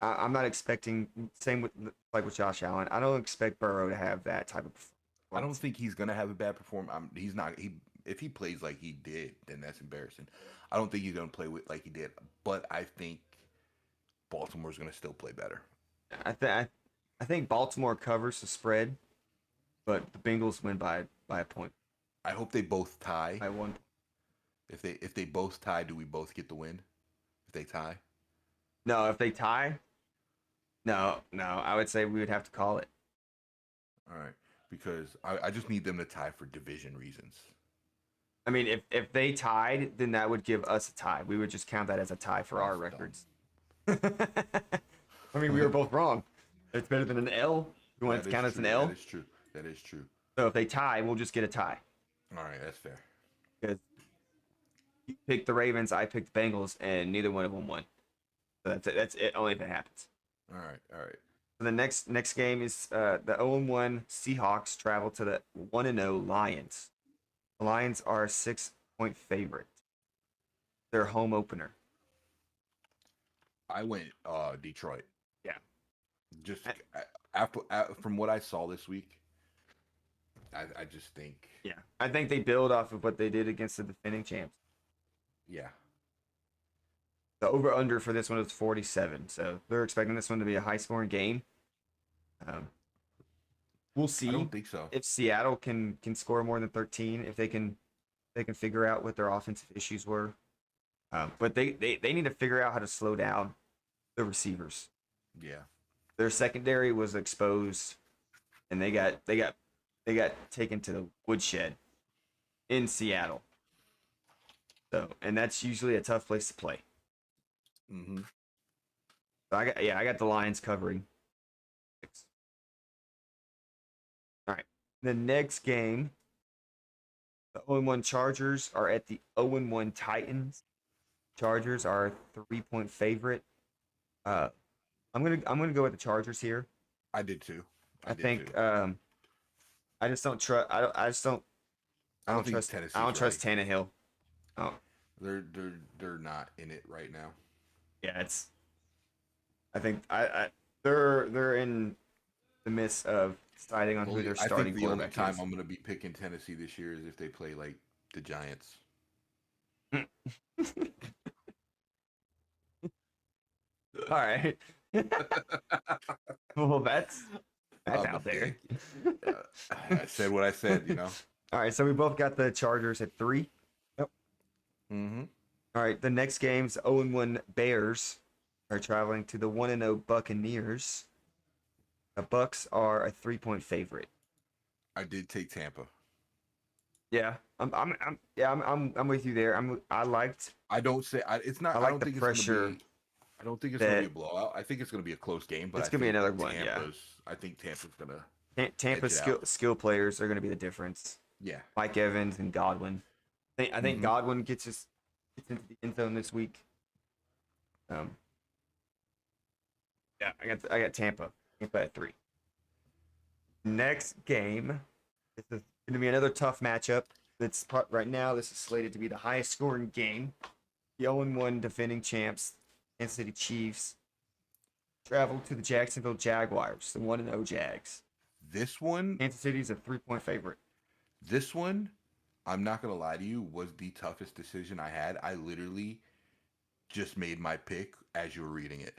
I'm not expecting same with like with Josh Allen. I don't expect Burrow to have that type of I don't performance. think he's gonna have a bad performance. He's not. If he plays like he did, then that's embarrassing. I don't think he's gonna play with like he did, but I think Baltimore's gonna still play better. I think Baltimore covers the spread, but the Bengals win by a point I hope they both tie. by 1 point. If they both tie, do we both get the win? If they tie, No, if they tie, no, I would say we would have to call it. all right. Because I just need them to tie for division reasons. I mean, if they tied, then that would give us a tie. We would just count that as a tie for our That's dumb. records. I mean, we were both wrong. It's better than an L. You want it That to is count as true. an That L? is true. That is true. So if they tie, we'll just get a tie. All right, that's fair. Because you picked the Ravens, I picked the Bengals, and neither one of them won. So that's it. That's it. Only if it happens. All right, all right. So the next game is the 0-1 Seahawks travel to the 1-0 Lions. The Lions are a 6 point favorite. Their home opener. I went Detroit. Yeah. Just I- from what I saw this week, I just think, yeah. I think they build off of what they did against the defending champs. yeah. The over under for this one is 47. So they're expecting this one to be a high scoring game. Um, we'll I see don't think so. if Seattle can score more than 13, if they can figure out what their offensive issues were. But they need to figure out how to slow down the receivers. Yeah. Their secondary was exposed, and they got taken to the woodshed in Seattle. So, and that's usually a tough place to play. Mm-hmm. So I got the Lions covering 6. All right. The next game, the 0-1 Chargers are at the 0-1 Titans. Chargers are a 3-point favorite. Uh, I'm gonna go with the Chargers here. I did too. I I did too. think I just don't trust. I just don't. I don't think Tennessee's I don't ready. trust Tannehill. Oh They're not in it right now. yeah, it's. I think they're in the midst of deciding on who their I starting think the only quarterback time is. I'm going to be picking Tennessee this year is if they play like the Giants. All right. Well, that's I'm out a there. I said what I said, you know. All right, so we both got the Chargers at 3. Yep. Mm-hmm. All right, the next game's 0-1 Bears are traveling to the 1-0 Buccaneers. The Bucks are a 3-point favorite. I did take Tampa. Yeah, I'm with you there. I liked I don't say it's not. I I like don't the think it's pressure going to be. I don't think it's going to be a that blowout. I think it's going to be a close game, but it's I gonna be think another one. Yeah, I think Tampa's going to Tampa's edge it out. skill players are gonna be the difference. Yeah. Mike Evans and Godwin. I think Mm-hmm. Godwin gets into the end zone this week. Um, yeah, I got Tampa at 3. Next game, this is going to be another tough matchup. Right now. This is slated to be the highest scoring game. The 0-1 defending champs, Kansas City Chiefs, travel to the Jacksonville Jaguars, the 1-0 Jags. This one, Kansas City's a 3-point favorite. this one, I'm not gonna lie to you, was the toughest decision I had. I literally just made my pick as you were reading it.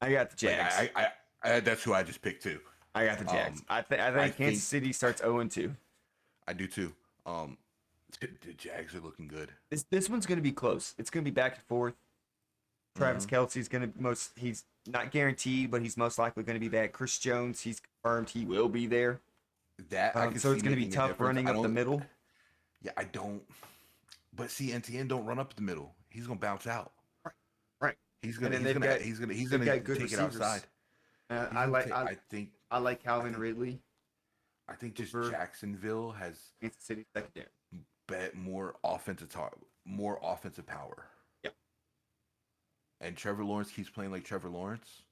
I got the Like Jags. that's who I just picked too. I got the Jags. I think Kansas City starts 0-2. I do too. The Jags are looking good. This one's going to be close. It's going to be back and forth. Travis Kelce's going to he's not guaranteed, but he's most likely going to be back. Chris Jones, he's confirmed he will be there. That I can So see it's going to be making a tough difference. running up the middle. Yeah, I don't. But see, NTN don't run up the middle. He's gonna bounce out. Right. He's And gonna. then He's gonna. got He's they've gonna got good take it receivers. outside. I think. like Calvin Ridley. I think just over Jacksonville has Kansas City secondary. more offensive power. Yep. And Trevor Lawrence keeps playing like Trevor Lawrence.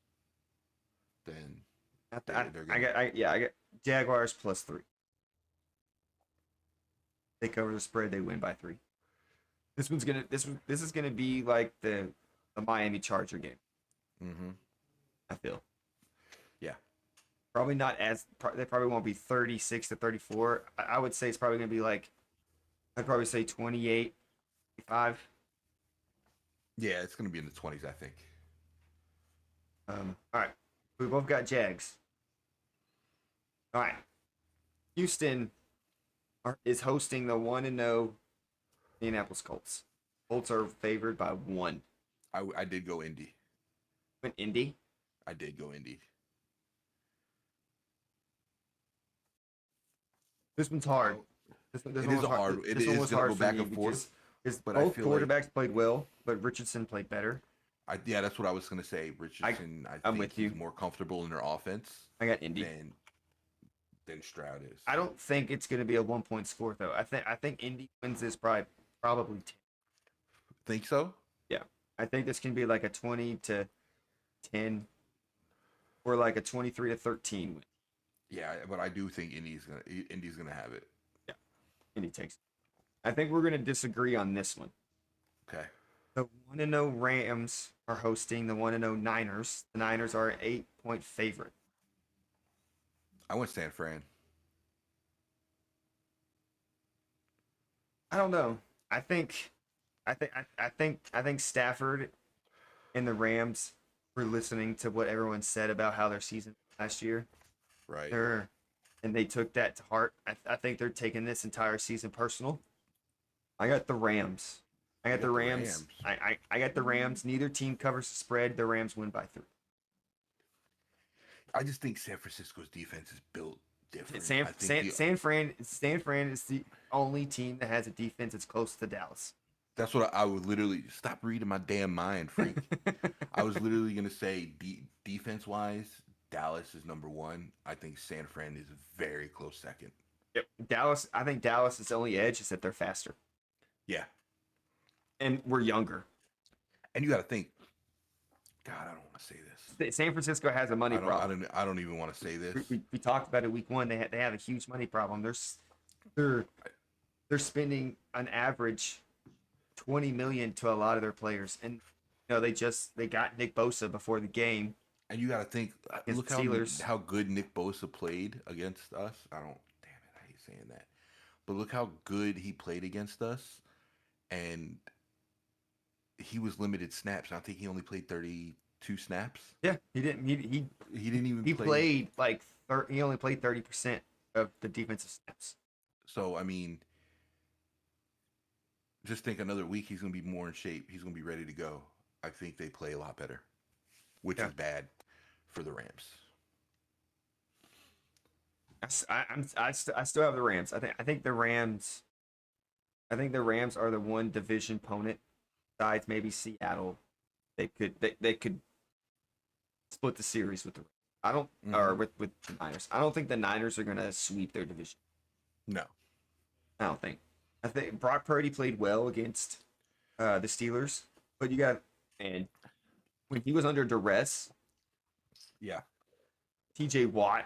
Then I got Jaguars plus 3. They cover the spread. They win by 3. This is gonna be like the Miami Charger game. Mm-hmm. I feel. Yeah. Probably not as they probably won't be 36-34. I would say it's probably gonna be like I'd probably say 28-5. Yeah, it's gonna be in the 20s, I think. All right, we both got Jags. All right, Houston is hosting the 1-0 Indianapolis Colts. Colts are favored by 1. I did go Indy. Went Indy. I did go Indy. This one's hard. This It one is was hard. hard. It This one is was gonna hard go for back me and forth, because but I both feel like- quarterbacks played well, but Richardson played better. Yeah, that's what I was gonna say. Richardson, I I'm think with he's you. more comfortable in their offense I got Indy. than Stroud is. I don't think it's going to be a 1-point score though. I think Indy wins this probably 10. Think so. Yeah, I think this can be like a 20-10 or like a 23-13 win. Yeah, but I do think Indy's gonna have it. Yeah, Indy takes it. I think we're going to disagree on this one. Okay. The 1-0 Rams are hosting the 1-0 Niners. The Niners are an 8-point favorite. I went San Fran. I don't know. I think, I think Stafford and the Rams were listening to what everyone said about how their season last year. Right. They're and they took that to heart. I think they're taking this entire season personal. I got the Rams. I You got the got the Rams. Rams. I got the Rams. Neither team covers the spread. The Rams win by 3. I just think San Francisco's defense is built different. San I think San San Fran is the only team that has a defense that's close to Dallas. that's what I would literally stop reading my damn mind, freak. I was literally gonna say defense wise, Dallas is number one. I think San Fran is a very close second. Yep. Dallas. I think Dallas' only edge is that they're faster Yeah, and we're younger. and you got to think. God, I don't want to say this. San Francisco has a money problem. I don't even want to say this. We talked about it week 1. They have a huge money problem. They're spending an average 20 million to a lot of their players, and they got Nick Bosa before the game. And you got to think. Against Look the Steelers. how good Nick Bosa played against us. I don't. Damn it, I hate saying that. But look how good he played against us, and he was limited snaps. I think he only played 32 snaps. Yeah, he didn't. He didn't even. He played like he only played 30% of the defensive snaps. So I mean, just think another week he's going to be more in shape. He's going to be ready to go. I think they play a lot better, which Yeah. is bad for the Rams. I still have the Rams. I think the Rams. I think the Rams are the one division opponent, besides maybe Seattle. They could split the series with the. I don't or with the Niners. I don't think the Niners are gonna sweep their division. No. I don't think. I think Brock Purdy played well against the Steelers, but you got and when he was under duress, Yeah. T.J. Watt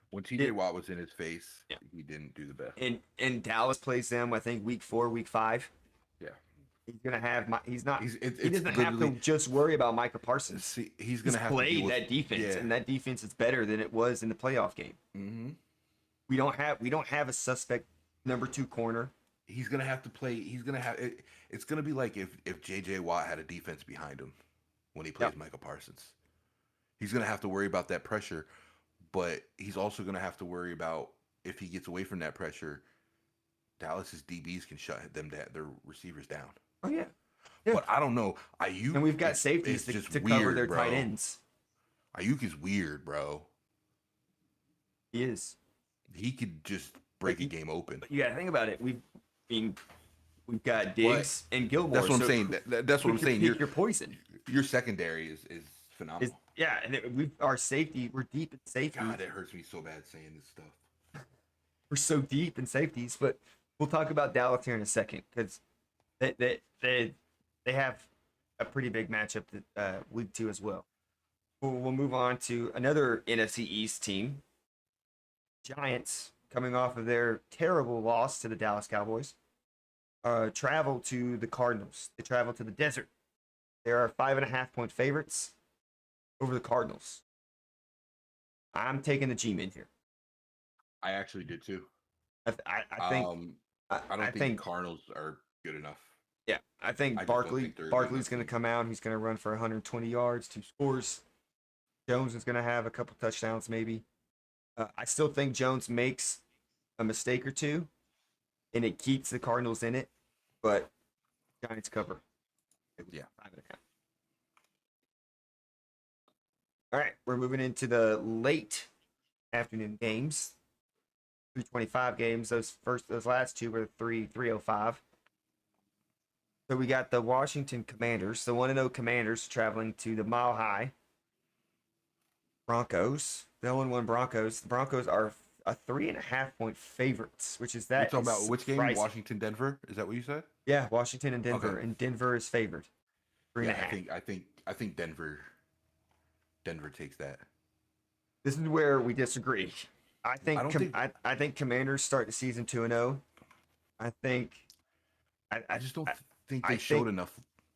When T.J. It- Watt was in his face, Yeah. he didn't do the best. and Dallas plays them. I think week 4, week 5. Yeah. He's gonna have he's not. He's it, He it's doesn't have to literally just worry about Micah Parsons. see, he's He's gonna have to played deal with that defense, Yeah. and that defense is better than it was in the playoff game. Mm-hmm. We don't have a suspect number 2 corner. He's gonna have to play. He's gonna have it. It's gonna be like if J.J. Watt had a defense behind him when he plays Yep. Michael Parsons. He's gonna have to worry about that pressure, but he's also gonna have to worry about if he gets away from that pressure. Dallas's DBs can shut their receivers down. Oh yeah, yeah. But I don't know. Ayuk And we've got is- safeties is just to cover weird, their bro. tight ends. Ayuk is weird, bro. He is. He could just break a he- game open. But you got to think about it. We've got Diggs and Gilmore. That's what I'm so saying. That's what I'm saying. Pick your poison. Your secondary is phenomenal. Yeah, and our safety. We're deep in safety. God, it hurts me so bad saying this stuff. We're so deep in safeties, but we'll talk about Dallas here in a second because they have a pretty big matchup week 2 as well. We'll move on to another NFC East team, Giants, coming off of their terrible loss to the Dallas Cowboys. Travel to the Cardinals. They travel to the desert. They are 5.5-point favorites over the Cardinals. I'm taking the G-men here. I actually did too. I think I don't think the Cardinals are good enough. Yeah, I think I just don't Barkley think they're a good Barkley's enough going to team. come out. He's going to run for 120 yards, 2 scores. Jones is going to have a couple touchdowns, maybe. I still think Jones makes a mistake or two, and it keeps the Cardinals in it, but Giants cover. Yeah. 5.5. All right, we're moving into the late afternoon games. 325 games. Those last 2 were 305. So we got the Washington Commanders, the 1-0 Commanders, traveling to the Mile High Broncos. The 0-1 Broncos. The Broncos are a 3.5-point favorites, which is You're talking about which game? surprising. Washington, Denver. Is that what you said? Yeah, Washington and Denver, Okay. and Denver is favored. 3.5. I think Denver takes that. This is where we disagree. I think I don't think- Commanders start the season 2-0. I think I just don't. think I they showed think enough.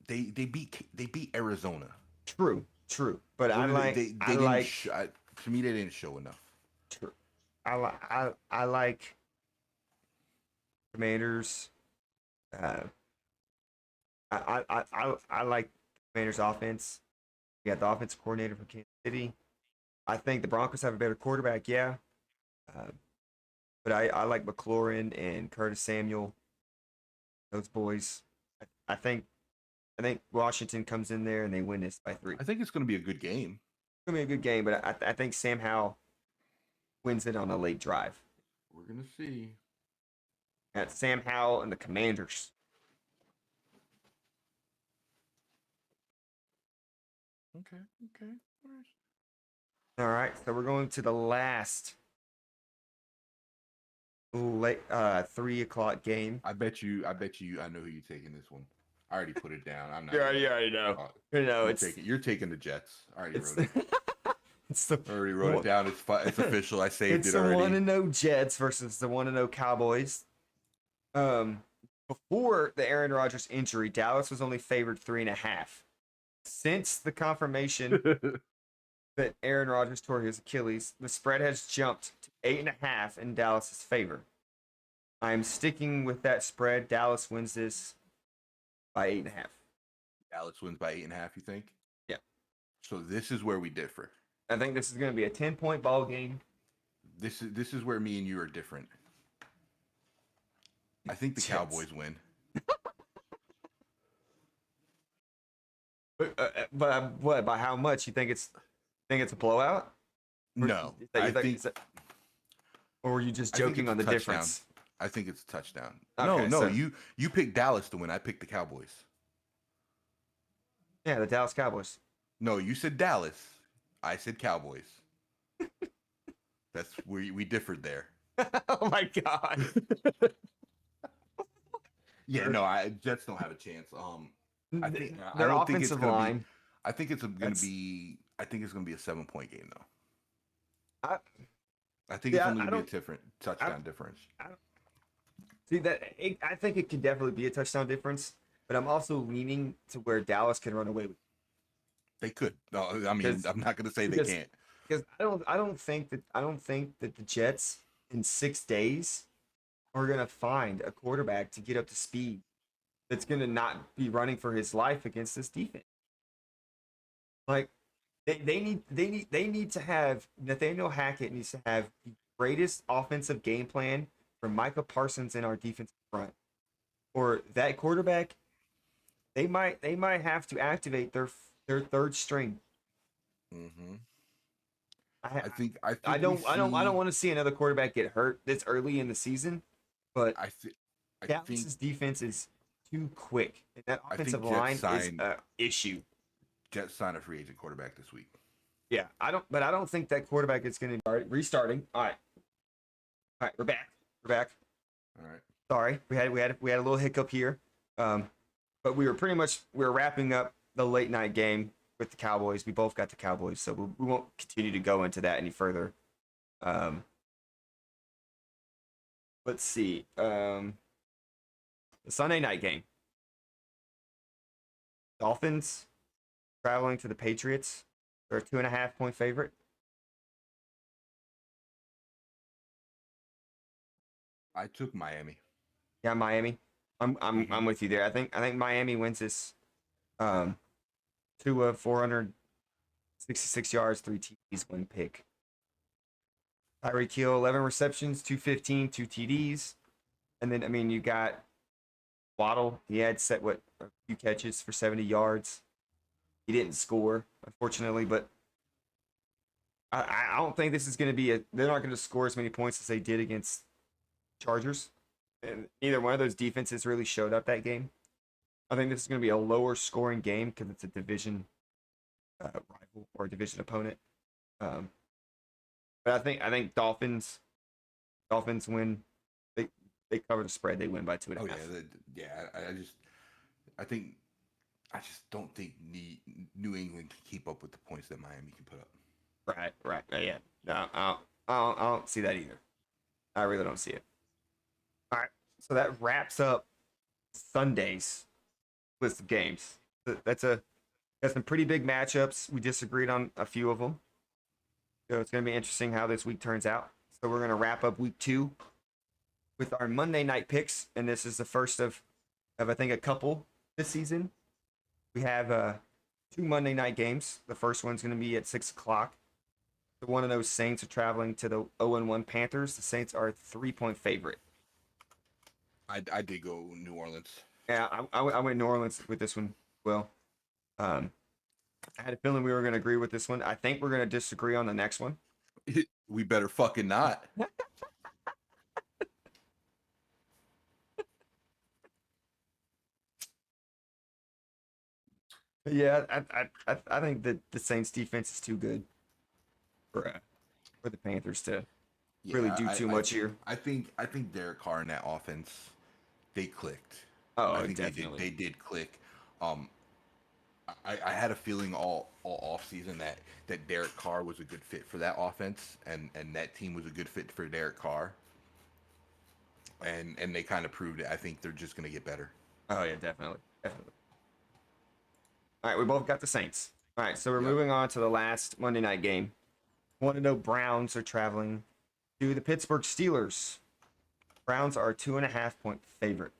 They beat Arizona. true. But What I did like they didn't to me they didn't show enough. true. I like Commanders. Uh, I like Commanders offense. You got the offensive coordinator from Kansas City. I think the Broncos have a better quarterback, yeah. Uh, but I like McLaurin and Curtis Samuel, those boys. I think Washington comes in there and they win this by 3. It's I think it's going to be a good game. gonna be a good game, but I think Sam Howell wins it on a late drive. We're gonna see. Got Sam Howell and the Commanders. Okay. Okay. All right. All right, so we're going to the last late 3 o'clock game. I bet you. I bet you. I know who you're taking this one. I already put it down. I'm not. Yeah, Even, you already know. uh, You know, you're taking the Jets. I already it's wrote it. it's the I already wrote it down. It's official. I saved it's it the already. 1-0 Jets versus the 1-0 Cowboys. Um, Before the Aaron Rodgers injury, Dallas was only favored 3.5. Since the confirmation that Aaron Rodgers tore his Achilles, the spread has jumped to 8.5 in Dallas's favor. I'm sticking with that spread. Dallas wins this by 8.5. Dallas wins by 8.5. You think? Yeah. So this is where we differ. I think this is going to be a 10-point ball game. This is where me and you are different. I think the Jets. Cowboys win. But what? By how much? You think it's a blowout? No, Or were you just I think joking it's on a the touchdown. difference? I think it's a touchdown. Okay, No, so- you picked Dallas to win. I picked the Cowboys. Yeah, the Dallas Cowboys. No, you said Dallas. I said Cowboys. That's where we differed there. Oh my god. Yeah, no, Jets don't have a chance. I think I Their don't think it's offensive gonna line. be. I think it's gonna That's- be. I think it's gonna be a 7-point game though. I, I think it's only gonna be a different touchdown difference. See I think it could definitely be a touchdown difference, but I'm also leaning to where Dallas can run away with. They could. No, I mean, Because- I'm not gonna say they because- can't. Because I don't think that the Jets in 6 days are gonna find a quarterback to get up to speed that's gonna not be running for his life against this defense. Like they need to have Nathaniel Hackett needs to have the greatest offensive game plan for Micah Parsons in our defensive front. Or that quarterback, they might have to activate their third string. Mm-hmm. I I don't want to see another quarterback get hurt this early in the season, but I think. Dallas's defense is too quick, and that I think offensive Jets line is signed- an issue. Jets sign a free agent quarterback this week. Yeah, I don't think that quarterback is going to start restarting. All right, we're back. All right. Sorry, we had a little hiccup here, but we were wrapping up the late night game with the Cowboys. We both got the Cowboys, so we won't continue to go into that any further. Let's see. The Sunday night game. Dolphins traveling to the Patriots. They're a 2.5-point favorite. I took Miami. Yeah, Miami. I'm with you there. I think Miami wins this. Tua 466 yards, 3 TDs, 1 pick. Tyreek Hill 11 receptions, 215, 2 TDs, and then I mean you got Waddle. He had a few catches for 70 yards. He didn't score, unfortunately, but I don't think this is going to be they're not going to score as many points as they did against Chargers. And neither one of those defenses really showed up that game. I think this is going to be a lower scoring game because it's a division rival or a division opponent. But I think Dolphins win. They cover the spread. They win by 2.5. Oh yeah, I just don't think New England can keep up with the points that Miami can put up. Right. Yeah. No, I don't see that either. I really don't see it. All right. So that wraps up Sunday's list of games. That's some pretty big matchups. We disagreed on a few of them, so it's going to be interesting how this week turns out. So we're going to wrap up week 2 with our Monday night picks, and this is the first of I think a couple this season. We have 2 Monday night games. The first one's going to be at 6 o'clock. So one of those Saints are traveling to the 0-1 Panthers. The Saints are a 3-point favorite. I did go New Orleans. Yeah, I went New Orleans with this one. Well, I had a feeling we were going to agree with this one. I think we're going to disagree on the next one. We better fucking not. Yeah, I think that the Saints defense is too good for the Panthers to really do too much here. I think Derek Carr and that offense, they clicked. Oh, I think definitely. they did click. Um, I had a feeling all off season that Derek Carr was a good fit for that offense, and that team was a good fit for Derek Carr, and they kind of proved it. I think they're just gonna get better. Oh yeah, definitely, definitely. All right, we both got the Saints. All right, so we're Yep. moving on to the last Monday night game. Want to know Browns are traveling to the Pittsburgh Steelers. Browns are 2.5-point favorite.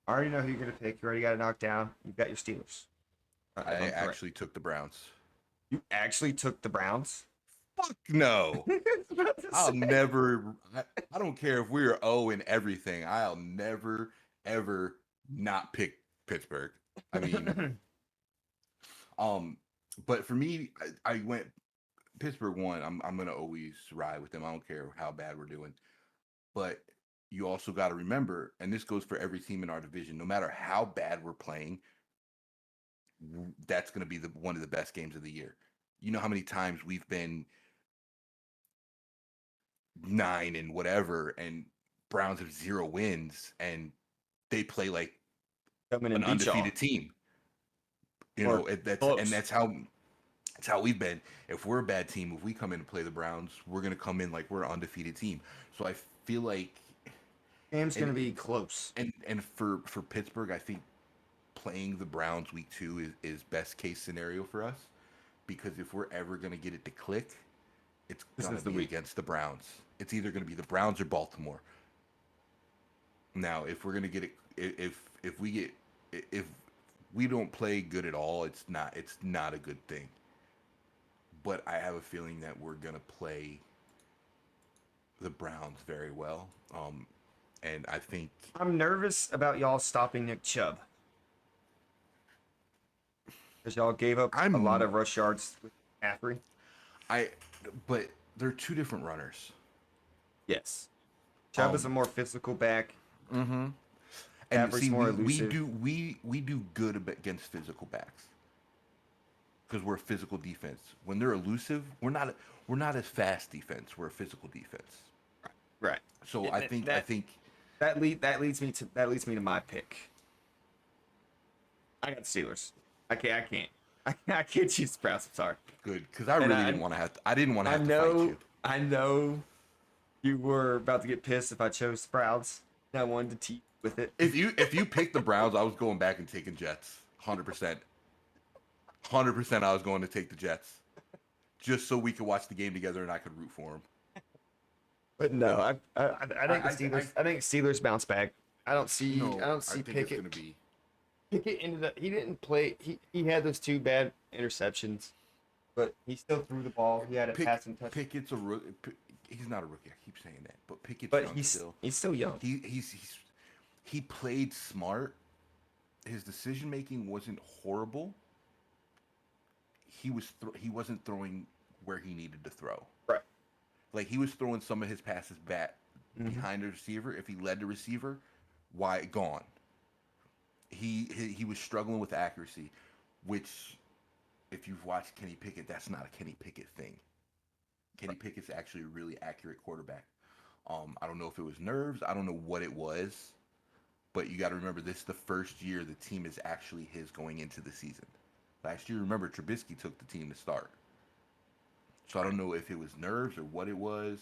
I already know who you're gonna pick. You already got it knocked down. You've got your Steelers. I If I'm correct. actually took the Browns. You actually took the Browns. Fuck no. I was about to I'll say. never. I don't care if we're 0 in everything. I'll never ever not pick Pittsburgh. I mean, but for me, I went Pittsburgh won. I'm gonna always ride with them. I don't care how bad we're doing. But you also got to remember, and this goes for every team in our division. No matter how bad we're playing, that's gonna be one of the best games of the year. You know how many times we've been 9 and whatever, and Browns have 0 wins, and they play like Come in an and beat y'all. undefeated team. You Or know, that's close. that's how we've been. If we're a bad team, if we come in and play the Browns, we're gonna come in like we're an undefeated team. So I feel like, Game's and gonna be close. and for Pittsburgh, I think playing the Browns week 2 is best case scenario for us, because if we're ever gonna get it to click, it's This gonna is the be week. against the Browns. It's either gonna be the Browns or Baltimore. Now, if we're gonna get it, if we get if we don't play good at all, it's not a good thing. But I have a feeling that we're gonna play the Browns very well. And I think I'm nervous about y'all stopping Nick Chubb because y'all gave up a lot I'm of rush yards with McCaffrey. I, but they're two different runners. Yes, Chubb is a Um, more physical back. and McCaffrey's see, more we elusive. do we do good against physical backs because we're a physical defense. When they're elusive, we're not as fast defense. We're a physical defense. Right. So And I think that leads me to my pick. I got Steelers. I can't choose the Browns. I'm sorry. good, because I And really didn't want to have to. I didn't want to I have to fight know you. I know you were about to get pissed if I chose the Browns. I wanted to tease with it. If you picked the Browns, I was going back and taking Jets. 100%. 100%. I was going to take the Jets just so we could watch the game together and I could root for them. But no, I think the Steelers. I think Steelers bounce back. I don't see. I No, don't I see think it's Pickett. going to be. Pickett ended up. He didn't play. He had those 2 bad interceptions, but he still threw the ball. He had a passing touch. Pickett's a rookie. He's not a rookie. I keep saying that, but Pickett's But young still. he's still young. He played smart. His decision making wasn't horrible. He wasn't throwing where he needed to throw. Right. Like, he was throwing some of his passes back Hmm. behind the receiver. If he led the receiver, why gone? He was struggling with accuracy, which, if you've watched Kenny Pickett, that's not a Kenny Pickett thing. Kenny Pickett's actually a really accurate quarterback. I don't know if it was nerves. I don't know what it was, but you got to remember, this is the first year the team is actually his going into the season. Last year, remember, Trubisky took the team to start. So I don't know if it was nerves or what it was,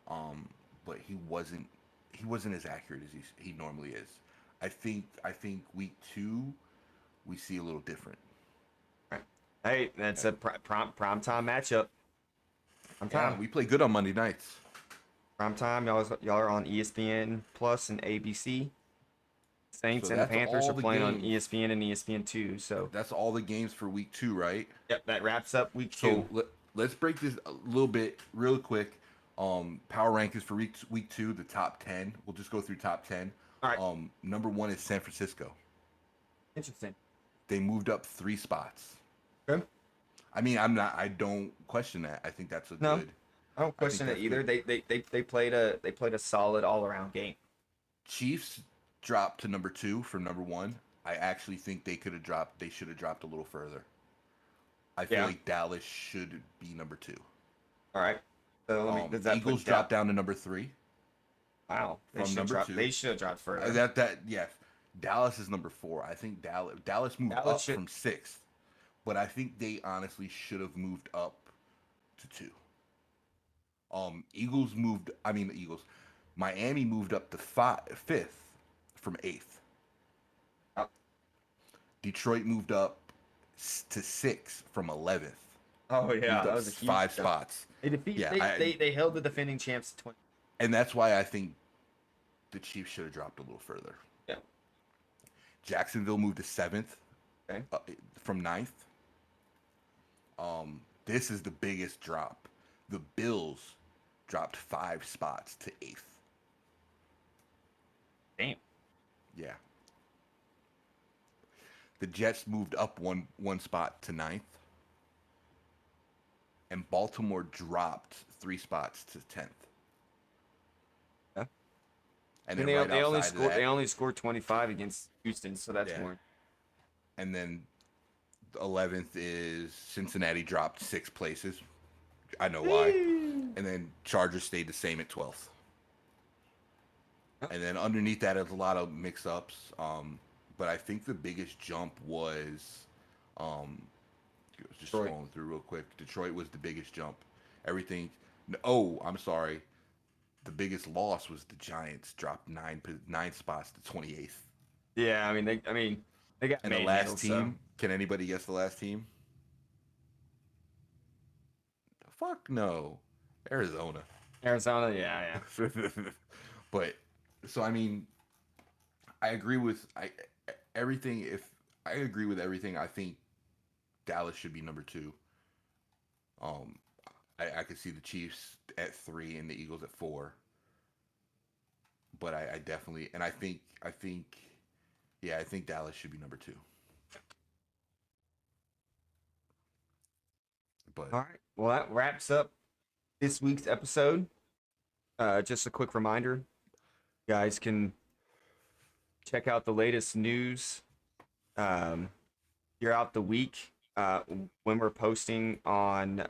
but he wasn't as accurate as he normally is. I think week 2 we see a little different. Right. Hey, that's a prime time matchup. Prime Yeah, time. we play good on Monday nights. Prime time. Y'all are on ESPN Plus and ABC. Saints So and the that's Panthers all are the playing on games. ESPN and ESPN2. So, That's all the games for week 2, right? yep, that wraps up week So 2. let's break this a little bit real quick. Power rankings for week 2, the top 10. We'll just go through top 10. All right. Number 1 is San Francisco. Interesting. They moved up 3 spots. Okay. I mean, I don't question that. I think that's a No, good. I don't I think question it that's either. good. They played a solid all around game. Chiefs dropped to number 2 from number 1. I actually think they could have dropped. They should have dropped a little further. I feel Yeah. like Dallas should be number 2. All right. So does that Eagles put dropped down to number 3 Wow. from number 2. They should have dropped further. That yes. Dallas is number 4. I think Dallas moved Dallas up should. from 6th, but I think they honestly should have moved up to 2. Eagles moved. I mean the Eagles. Miami moved up to 5th from 8th. Oh, Detroit moved up to 6th from 11th. oh yeah, Moved that up was a huge 5 jump. spots. They defeat. Yeah, They held the defending champs to 20. and that's why I think the Chiefs should have dropped a little further. Yeah. Jacksonville moved to 7th Okay. from 9th. This is the biggest drop. The Bills dropped 5 spots to 8th. Damn. Yeah. The Jets moved up one spot to 9th. And Baltimore dropped 3 spots to 10th. Yeah. And And then they, right they only outside of scored. that, They only scored 25 against Houston, so that's yeah. more. And then the 11th is Cincinnati dropped 6 places. I know why. And then Chargers stayed the same at 12th. And then underneath that is a lot of mix-ups. But I think the biggest jump was, just Detroit. scrolling through real quick. Detroit was the biggest jump. Everything. Oh, I'm sorry. The biggest loss was the Giants dropped 9 spots to 28th. Yeah, they got And the manhandled. last team. Can anybody guess the last team? Fuck no. Arizona. So Arizona, yeah. But so I mean, I agree with everything. If I agree with everything, I think Dallas should be number 2. Um, I could see the Chiefs at 3 and the Eagles at 4. But I definitely, and I think, yeah, I think Dallas should be number 2. But All right. Well, that wraps up this week's episode. Just a quick reminder, you guys can check out the latest news throughout the week when we're posting on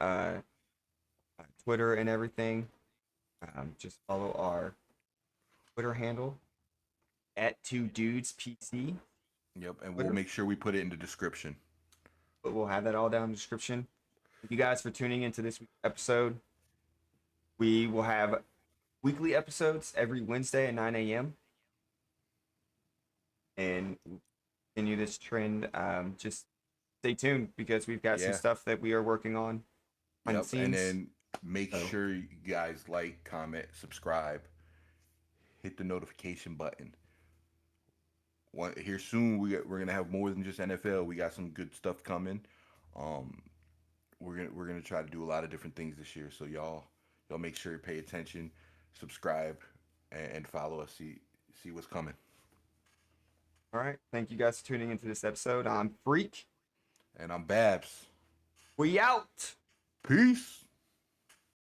Twitter and everything. Just follow our Twitter handle at 2dudespc. yep, and Twitter. we'll make sure we put it in the description. But we'll have that all down in the description. Thank you guys for tuning into this week's episode. We will have weekly episodes every Wednesday at 9 a.m. And continue this trend. Just stay tuned because we've got some Yeah. stuff that we are working on behind the Yep, scenes. and then make So- sure you guys like, comment, subscribe, hit the notification button. Here soon, we're gonna have more than just NFL. We got some good stuff coming. We're gonna try to do a lot of different things this year. So y'all make sure you pay attention, subscribe, and follow us. See what's coming. All right. Thank you guys for tuning into this episode. I'm Freak. And I'm Babs. We out. Peace.